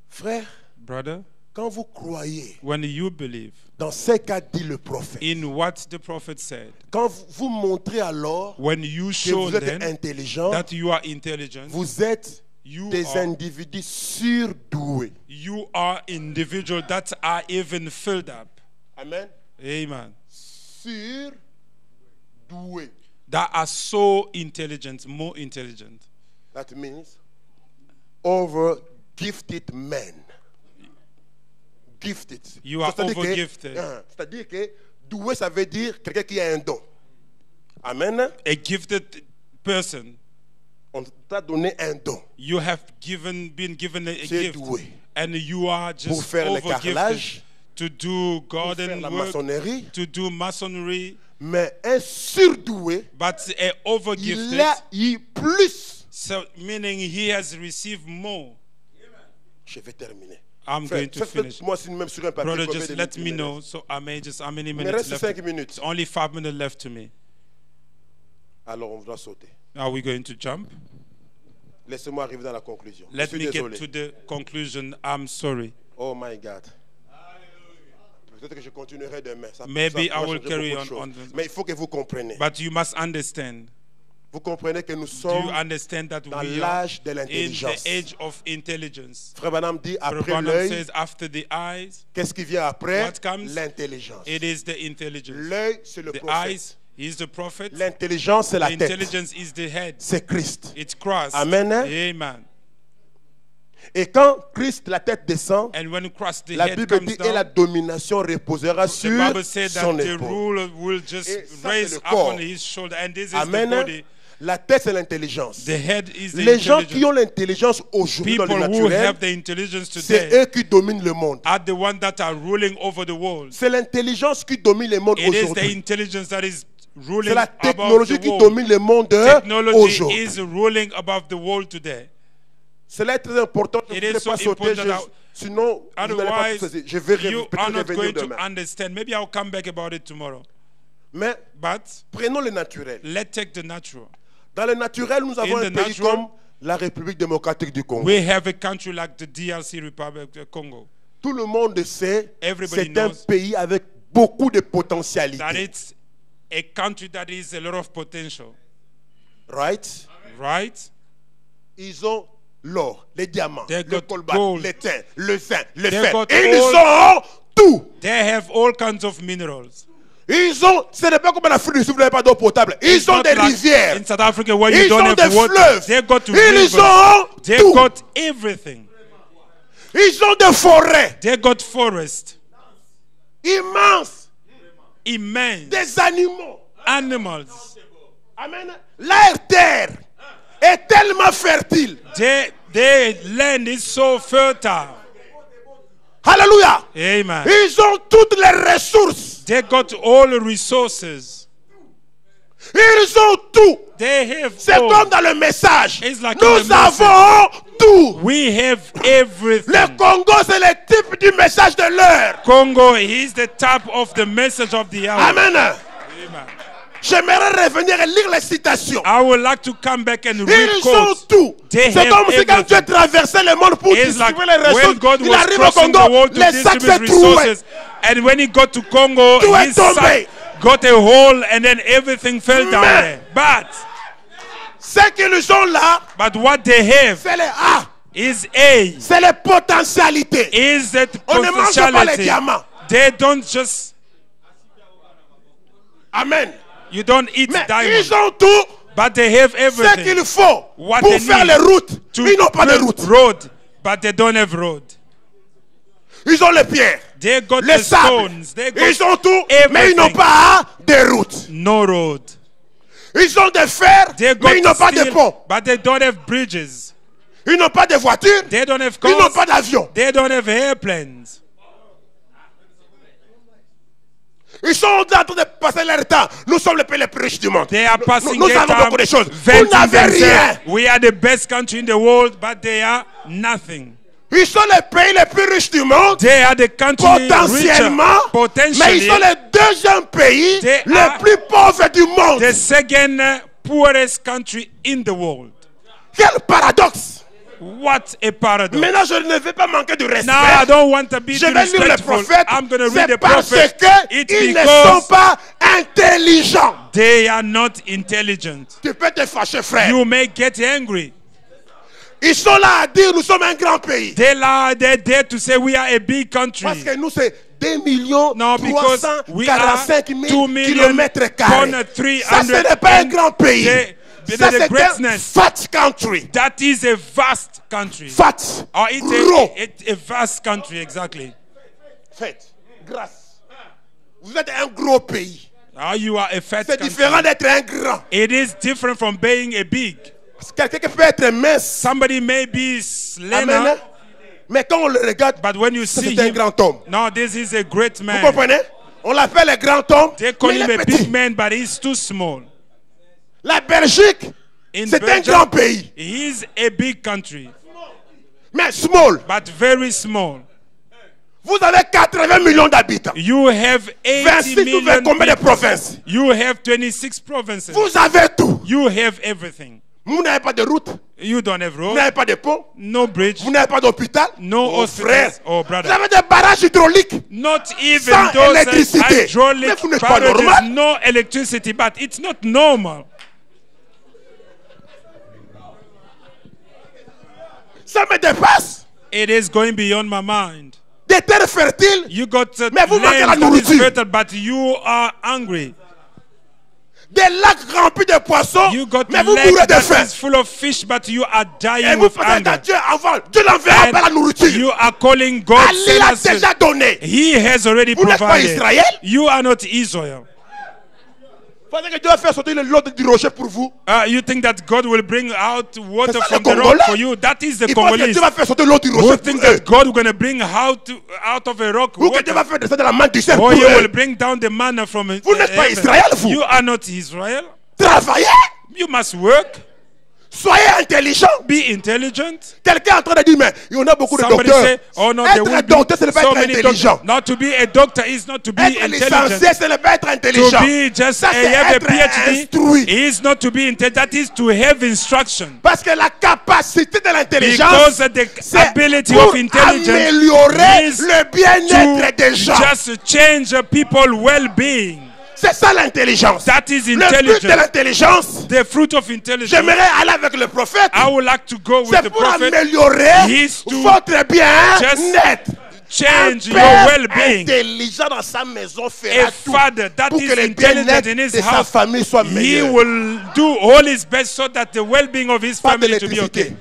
Frère,
Brother,
quand vous croyez
when you believe
dans ce qu'a dit le prophète,
in what the prophet said,
quand vous montrez alors
when you
que
show
vous êtes
them
intelligent,
that you are intelligent,
vous êtes
you
des
are,
individus surdoués.
you are individuals that are even filled up.
Amen.
Amen.
Surdoués.
That are so intelligent, more intelligent.
That means over gifted men. Gifted.
You are
C'est-à-dire que-
over-gifted.
C'est-à-dire que doué, ça veut dire quelqu'un qui a un don. Amen.
A gifted person,
On t'a donné un don.
you have been given a
Tu es
gift,
doué
and you are
pour
just
faire le
over-gifted
carrelage,
to do
pour faire
garden
la
work,
maçonnerie.
to do masonry,
Mais un surdoué,
but a over-gifted,
il a eu plus.
so meaning he has received more.
Je vais terminer.
I'm going to finish.
Faites-moi signe même sur un papier.
Brother,
combien
just
de
let
minutes
me
il me
know,
reste.
so I may just how many
Il me
minutes
reste
left.
5 minutes.
It's only 5 minutes left to me.
Alors on doit sauter.
Are we going to jump?
Laissez-moi arriver dans la conclusion. Je
Let
suis
me get
désolé.
to the conclusion. I'm sorry.
Oh my God. Peut-être que je continuerai demain. Ça,
Maybe
ça pourra
I will
changer
carry
beaucoup de
on
choses.
the-
Mais il faut que vous compreniez.
But you must understand.
Vous comprenez que nous
Do you
sommes
understand that
dans
we are
l'âge de
in the
l'intelligence.
age of intelligence?
Frère Branham dit
Brother
après
Branham
l'œil,
says after the eyes,
qu'est-ce qui vient après?
What comes?
L'intelligence.
it is the intelligence.
L'œil, c'est le
The
prophète.
eyes is the prophet.
L'intelligence, c'est
The
la tête.
intelligence is the head.
C'est Christ.
It's Christ.
Amen.
Amen.
Et quand Christ, la tête descend,
And when Christ the
la
head
Bible
comes
dit et la
down,
domination reposera
the
sur
Bible said
son
that the
épaule.
ruler will just
Et ça, c'est
raise
le
up
corps.
on his shoulder, and this is
Amen.
the body.
La tête, c'est l'intelligence.
The head is the
Les gens qui
intelligence.
ont l'intelligence aujourd'hui dans
People
le
who
naturel,
have the intelligence
c'est
today
eux qui dominent le monde.
are the ones that are ruling over the world.
C'est l'intelligence qui domine le monde
It is the
aujourd'hui.
intelligence that is
C'est
ruling
la
above
technologie
the
qui
world.
domine le monde
Technology
aujourd'hui.
is ruling above the world today.
Cela est très important. Je
It
ne
is
voudrais
so
pas sauter.
important that-
Sinon, vous n'allez pas
Otherwise,
tout saisir. Je vais
you
peut-être
are not
revenir
going to
demain.
understand. Maybe I'll come back about it tomorrow.
Mais
But
prenons le naturel.
let's take the natural.
Dans le naturel, nous avons
In
un
the
pays
natural,
comme la République démocratique du Congo.
We have a country like the DRC Republic of Congo.
Tout le monde sait,
Everybody
c'est un
knows
pays avec beaucoup de
That
potentialité.
it's a country that is a lot of potential.
Right?
Right?
Ils ont l'or, les diamants,
They
le
got
colbert,
gold.
les thym, le zinc, le
They
fer.
got
Ils
all-
ont tout.
They have all kinds of minerals.
Ils ont, ce n'est pas comme en Afrique du Sud, vous n'avez pas d'eau potable.
It's
Ils ont
not
des
like
rivières.
in South Africa where you
Ils
don't
ont des
have water.
fleuves.
They got
Ils
rivers.
ont
They
tout.
got everything.
Ils ont des forêts
They got forest.
immenses,
Immense.
des animaux.
Animals.
Amen. La terre est tellement fertile.
Their land is so fertile.
Alléluia.
Amen.
Ils ont toutes les ressources.
They got all the resources.
Ils ont tout.
They have
C'est
all.
comme dans le message.
It's like in
Nous
the message.
avons tout.
We have everything.
Le Congo, c'est le type du message de l'heure.
Congo is the type of the message of the hour.
Amen.
Amen.
J'aimerais revenir et lire les citations.
I would like to come back and read
Ils ont
quotes.
tout.
They
C'est
have
comme si quand
everything.
Dieu traversait le monde pour
It's like
distribuer les
when
ressources,
God
il
was
arrive au
crossing the
Congo,
world to
les sacs
distribute
se trouvaient.
resources. And when he got to Congo,
Tout est
his
tombé.
sack got a hole and then everything fell down
Mais-
there. But
Ce qu'ils ont là,
what they have
c'est les A.
is A.
C'est les potentialités.
Is that
On ne mange pas les
potentiality.
diamants.
They don't just,
Amen.
you don't eat
Mais
diamonds.
ils ont tout
But they have
ce
everything.
qu'il faut
What
pour
they
faire
need
les routes.
to
Ils n'ont pas de
build
route.
road, but they don't have road.
Ils ont les pierres,
They got
les
the
sables.
stones. They got
Ils ont tout, mais ils
everything.
n'ont pas de route.
no road.
Ils ont des fers,
They got
mais ils n'ont pas de
steel,
pont.
but they don't have bridges.
Ils n'ont pas de voitures,
They don't have
ils n'ont
cars.
pas d'avion.
They don't have airplanes.
Ils sont en train de passer leur temps. Nous sommes les pays les plus riches du monde.
They are passing
Nous
their
avons
time
beaucoup de choses. Vous
venting
n'avez rien.
themselves. We are the best country in the world, but they are nothing.
Ils sont les pays les plus riches du monde.
They are the country
Potentiellement,
richer,
mais
potentially
ils sont les deuxième pays
They
les
are
plus pauvres du monde.
the second poorest country in the world.
Quel paradoxe!
What a paradox.
Maintenant, je ne vais pas manquer de respect.
Now I don't want to be
Je vais lire les
disrespectful.
prophètes.
I'm going to
C'est
read the
parce
prophet. It's
qu'ils ne sont
because
pas intelligents.
they are not intelligent.
Tu peux te fâcher, frère.
You may get angry.
Ils sont là à dire nous sommes un grand pays.
They're there to say we are a big country.
Parce que nous, c'est 2 millions
No, because we are
345
2
000
million
kilomètres carrés. Ça, ce n'est pas un grand pays. Ça, c'est un
greatness.
fat country.
That is a vast country.
Fat.
Or
Gros.
it's a vast country, exactly.
Faites. Grâce. Vous êtes un gros pays.
Now you are a fat
C'est
country.
différent d'être un grand.
It is different from being a big.
Quelqu'un qui peut être mince.
Somebody may be
Amen.
slender,
Mais quand on le regarde,
but when you
ça,
see
c'est un
him,
grand homme.
no, this is a great
Vous
man.
comprenez? On l'appelle un grand homme,
They call
mais il
him
est
a
petit.
big man, but he's too small.
La Belgique,
In
c'est un
Belgium,
grand pays.
he's a big country,
Mais small.
but very small.
Vous avez 80 millions d'habitants.
You have 80
26 ou 20
million
combien de
people.
provinces?
You have 26 provinces.
Vous avez tout.
You have everything.
Vous n'avez pas de route.
You don't have
Vous
road,
n'avez pas de pont.
no bridge,
Vous n'avez pas d'hôpital.
no
Oh, frère.
hospitals. Oh,
Vous
brother.
avez des barrages hydrauliques.
Not even
Sans
those
électricité. Mais
hydraulic
vous n'êtes pas
barrages,
normal.
no electricity, but it's not normal.
Ça me dépasse.
It is going beyond my mind.
Des terres fertiles.
You got
Mais vous manquez la
land that is
nourriture.
fertile, but you are hungry.
Des lacs remplis de poissons.
You got
Mais vous
lake
mourrez de
that
faim.
is full of fish, but you are
Et
dying
vous
with
pensez à
hunger.
Dieu avant. Dieu n'enverra
And
pas la nourriture.
you are calling God
Allah l'a
sinners.
déjà donné.
He has already
Vous n'êtes pas
provided.
Israël.
You are not Israel.
Vous pensez que Dieu va faire sortir l'eau du rocher pour vous.
You think that God will bring out water
C'est ça,
from
les
the rock
Congolais.
for you? That is the
Il pense que
Congolese.
Dieu va faire sortir l'eau du
Who
rocher
think
pour eux.
that God is going to bring out of a rock
Ou que Dieu va
water?
faire descendre la main du ciel
Or
pour
you will
eux.
bring down the manna from
Vous n'êtes pas
heaven.
Israël, vous.
You are not Israel.
Travaillez.
You must work.
Soyez intelligent.
Be intelligent.
Quelqu'un est en train de dire, mais il y en a beaucoup de
Somebody
docteurs.
say, oh no, there
Être
will
docteur, ce
be
n'est pas
so
être
many
intelligent.
doctors. Not to be a doctor is not to be
Être
intelligent.
licencié, ce n'est pas être
To
intelligent.
be just
Ça, c'est
have a
être
PhD
instruit.
is not to be intelligent. That is to have instruction.
Parce que la capacité de
Because
l'intelligence,
the
c'est
ability
pour
of intelligence
améliorer
is
le bien-être des gens.
just change people's well-being.
C'est ça l'intelligence.
That is
Le but de
intelligence.
l'intelligence,
The fruit of intelligence.
j'aimerais aller avec le prophète.
I would like to go with
C'est
the
pour
prophet
améliorer
is to
votre bien-être.
change your
père
well-being.
intelligent dans sa maison fera
A
tout
father that
pour
is
que le
intelligent
bien-être
in
de
his
sa
house,
famille soit
he
meilleur.
will do all his best so that the well-being of his
Pas
family to be
d'électricité,
okay.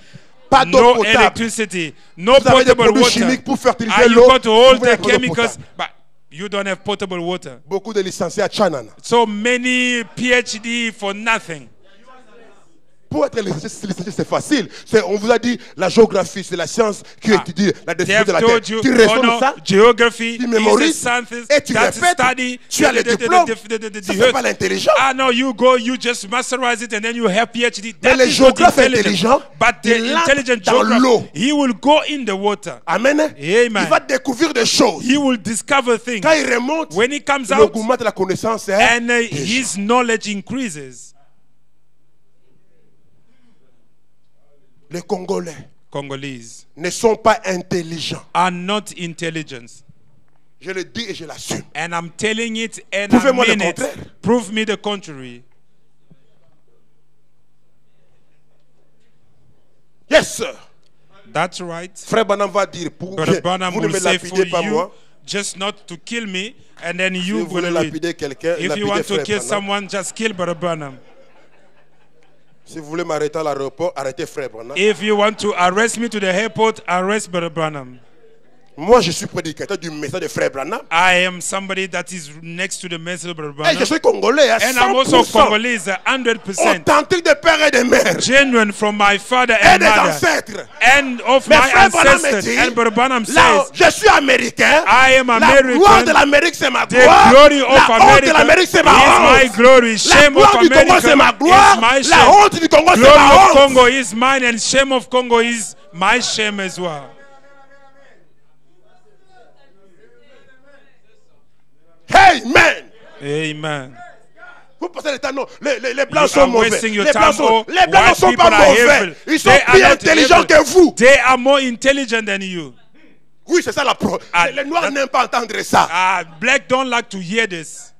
pas d'eau
No
potable.
electricity, no
Vous avez des
potable
produits
water.
chimiques pour fertiliser
And you
l'eau.
got all
vous n'avez
the
pas d'eau
chemicals,
potable.
but you don't have potable water.
Beaucoup de licenciés à Chanana.
So many PhD for nothing.
Pour être licencié, c'est facile. On vous a dit la géographie, c'est la science qui étudie la
They
description de
have
la
told
Terre.
you,
Tu
oh
ressens
no,
ça,
geography
tu
is a
mémorises
science
et tu
that
répètes.
study.
Tu as le diplôme. Ça, c'est pas l'intelligence.
Ah no, you go, you just masterize it and then you have PhD.
Mais
That
les
is not
géographes
intelligent.
intelligents,
But the
ils entrent
intelligent
dans
geographer,
l'eau.
he will go in the water.
Amen.
Amen.
Il va découvrir des choses.
He will discover things.
Quand il remonte,
When he comes
le
out
gourmand de la connaissance est
and
déjà.
his knowledge increases.
Les Congolais
Congolese
ne sont pas intelligents.
are not intelligent.
Je le dis et je l'assume.
And I'm telling it and
Prouvez-moi
I
le
mean it.
contraire.
Prove me the contrary.
Yes, sir.
That's right.
Frère Branham va dire, pour
Brother Branham
vous ne
will
me
say
lapidez
for
pas
you,
moi.
just not to kill me, and then
Si
you
vous voulez
will
lapider quelqu'un,
If
lapidez
you want to
Frère
kill
Branham.
someone, just kill Brother Branham.
Si vous voulez m'arrêter à l'aéroport, arrêtez Frère Branham.
If you want to arrest me to the airport, arrest Brother Branham.
Moi, je suis prédicateur du message de Frère Branham.
I am somebody that is next to the message of Brother
Et je
Branham.
suis congolais à
And I'm also
100%.
Congolese, 100%.
Authentique de père et de mère.
Genuine from my father
Et
and
des
mother.
ancêtres.
And of
Mais
my
Frère Branham
ancestors.
dit,
And Brother Branham
là,
says,
je suis américain.
I am
La gloire
American.
de l'Amérique, c'est ma
The
gloire.
glory of
La honte de
America
l'Amérique, c'est ma
is my
honte.
glory.
La
Shame
gloire
of
du Congo,
America
c'est ma gloire.
is my
La
shame.
honte du Congo, c'est
Glory
ma
of
honte.
Congo is mine, and shame of Congo is my shame as well.
Amen.
Amen.
Vous passez le temps, non. Les
You
blancs sont
are
mauvais.
wasting your
Les blancs
time. Oh,
les blancs ne
white
sont
people
pas
are
mauvais.
evil.
Ils sont
They are
plus
not
intelligents
evil.
que vous.
They are more intelligent than you.
Oui, c'est ça la preuve.
Ah,
Les noirs
that-
n'aiment pas entendre ça.
Black don't like to hear this.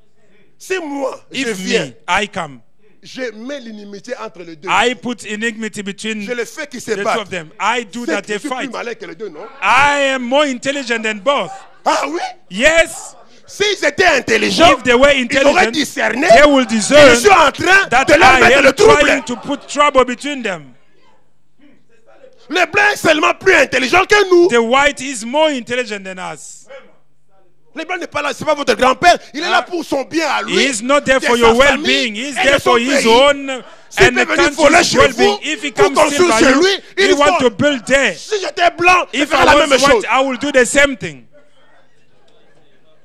Si moi, je
If
viens,
me, I come.
je mets l'inimitié entre les deux.
I put enmity between
Je
the
le fais qu'ils se
two
battent.
of them. I do
C'est
that
que
they
je suis plus
fight.
malin que les deux, non?
I am more intelligent than both.
Ah oui?
Yes.
S'ils étaient intelligents,
If they were
ils auraient
intelligent,
discerné
they will
que je
discern
suis en train
that
de leur
I
mettre le
am
trouble.
trying to put trouble between them.
Les blancs sont seulement plus intelligents que nous.
The white is more intelligent than us.
Les blancs n'est pas là, c'est pas votre grand-père. Il est là pour son bien à lui.
He is not there
de
for
sa
your
famille
well-being. He is
et de
there
son
for his
pays.
own
S'il
and
peut
the
venir voler
country's
chez
well-being.
vous,
If he
pour
comes still
construire
by
chez
you,
lui,
he
il
want
faut.
to build there.
Si j'étais blanc, je
If
ferais
I
la même
was
chose.
white, I will do the same thing.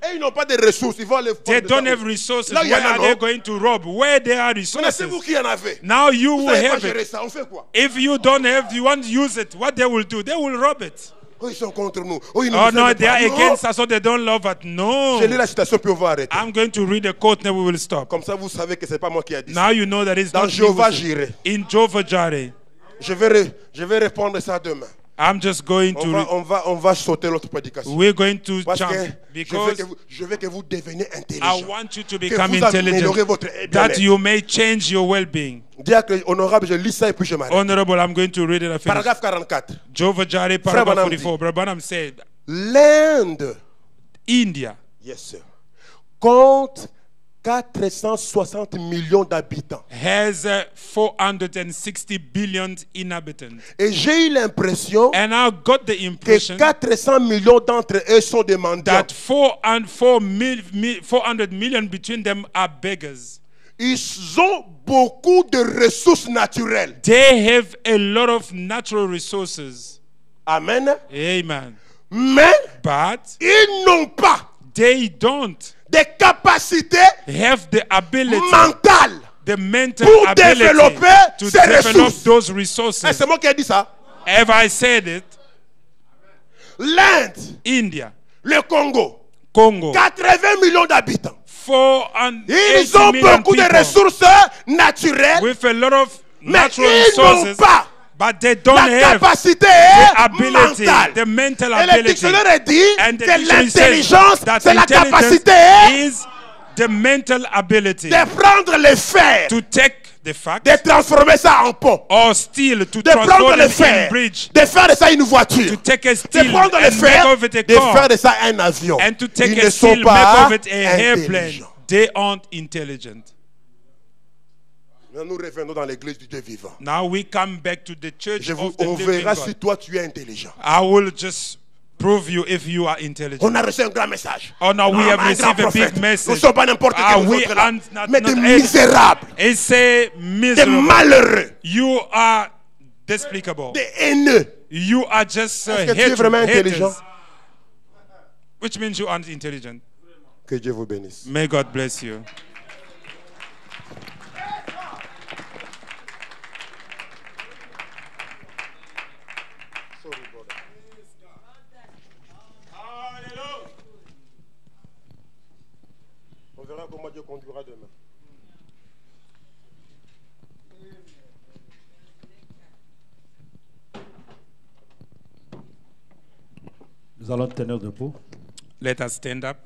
Et ils n'ont pas de ressources. Ils vont aller
They
prendre
don't
des
have
armes.
resources.
Là, il y
Where
en a,
are they
non?
going to rob? Where there are
Maintenant, c'est vous
resources?
qui en avez.
Now you
Vous
will
savez pas
have
gérer
it.
ça. On fait quoi?
If you don't have, you want to use it. What they will do? They will rob it.
Oh, ils sont contre nous. Oh, ils nous
Oh
aiment
no,
pas.
they are
Non.
against us, so they don't love us. No.
Je lis la citation puis on va arrêter.
I'm going to read the quote, then we will stop.
Comme ça, vous savez que c'est pas moi qui a dit ça.
Now you know that it's
Dans
not me
Jéhovah,
who said-
j'irai.
In Jehovah Jireh.
Je vais répondre ça demain.
I'm just going
On
to.
va, on va sauter l'autre prédication.
We're going to
Parce que
jump because
je veux que vous deveniez
I
intelligent.
want you to
Que
become
vous améliorez
intelligent,
votre
that
bien-être.
you may change your well-being.
Diacre honorable, je lis ça et puis je m'arrête.
Honorable, I'm going to read it. I finish.
Paragraphe 44.
Jehovah Jireh,
Frère
paragraph
Branham
44. Brother Branham said,
L'Inde,
India
yes sir, compte 460 millions d'habitants.
has 460 billion inhabitants.
Et j'ai eu l'impression
And I got the
que
impression
400 millions d'entre eux sont des mendiants.
that 400 million between them are beggars.
Ils ont beaucoup de ressources naturelles.
They have a lot of natural resources.
Amen.
Amen.
Mais
But
ils n'ont pas
they don't
des capacités
have the ability,
mentales
the mental
pour
ability
développer
to
ces
develop
ressources.
those
Eh,
resources.
c'est moi qui ai dit ça.
Have I said it?
L'Inde,
India,
le Congo,
Congo,
80 millions d'habitants.
480
Ils ont
million
beaucoup de
people
ressources naturelles,
with a lot of
mais
natural
ils n'ont
resources,
pas
but they don't
la
have
capacité
the ability,
mentale.
the mental
Et le
ability.
dictionnaire dit
And the
que
dictionary says
l'intelligence,
that
c'est la
intelligence
capacité
is the mental ability
de prendre les fers
to take the fact,
de transformer ça en pont,
or steel to
de prendre
transform
le
it in
fer,
bridge,
de faire de ça une voiture,
to take a
de
steel
prendre le
and make
fer,
of it a
de faire
car,
de ça un avion.
and to
Ils
take
ne
a
sont
steel, make
pas
of it a airplane.
intelligents.
They aren't intelligent.
Nous revenons dans l'église du Dieu vivant.
Now we come back to the church of the
On
living
verra
God.
si toi tu es intelligent.
I will just prove you if you are intelligent.
On a reçu un grand message.
Oh no, we have
un
received
grand
a big
prophète. Nous ne
message.
sommes pas n'importe quel
We
autre là,
are not,
mais des
not
misérables,
It say
des
miserable.
malheureux,
You are despicable.
des haineux.
You are just
Est-ce que tu es vraiment intelligent?
Which means you aren't intelligent.
Que Dieu vous bénisse.
May God bless you.
On verra comment Dieu conduira demain.
Nous allons tenir debout.
Let us stand up.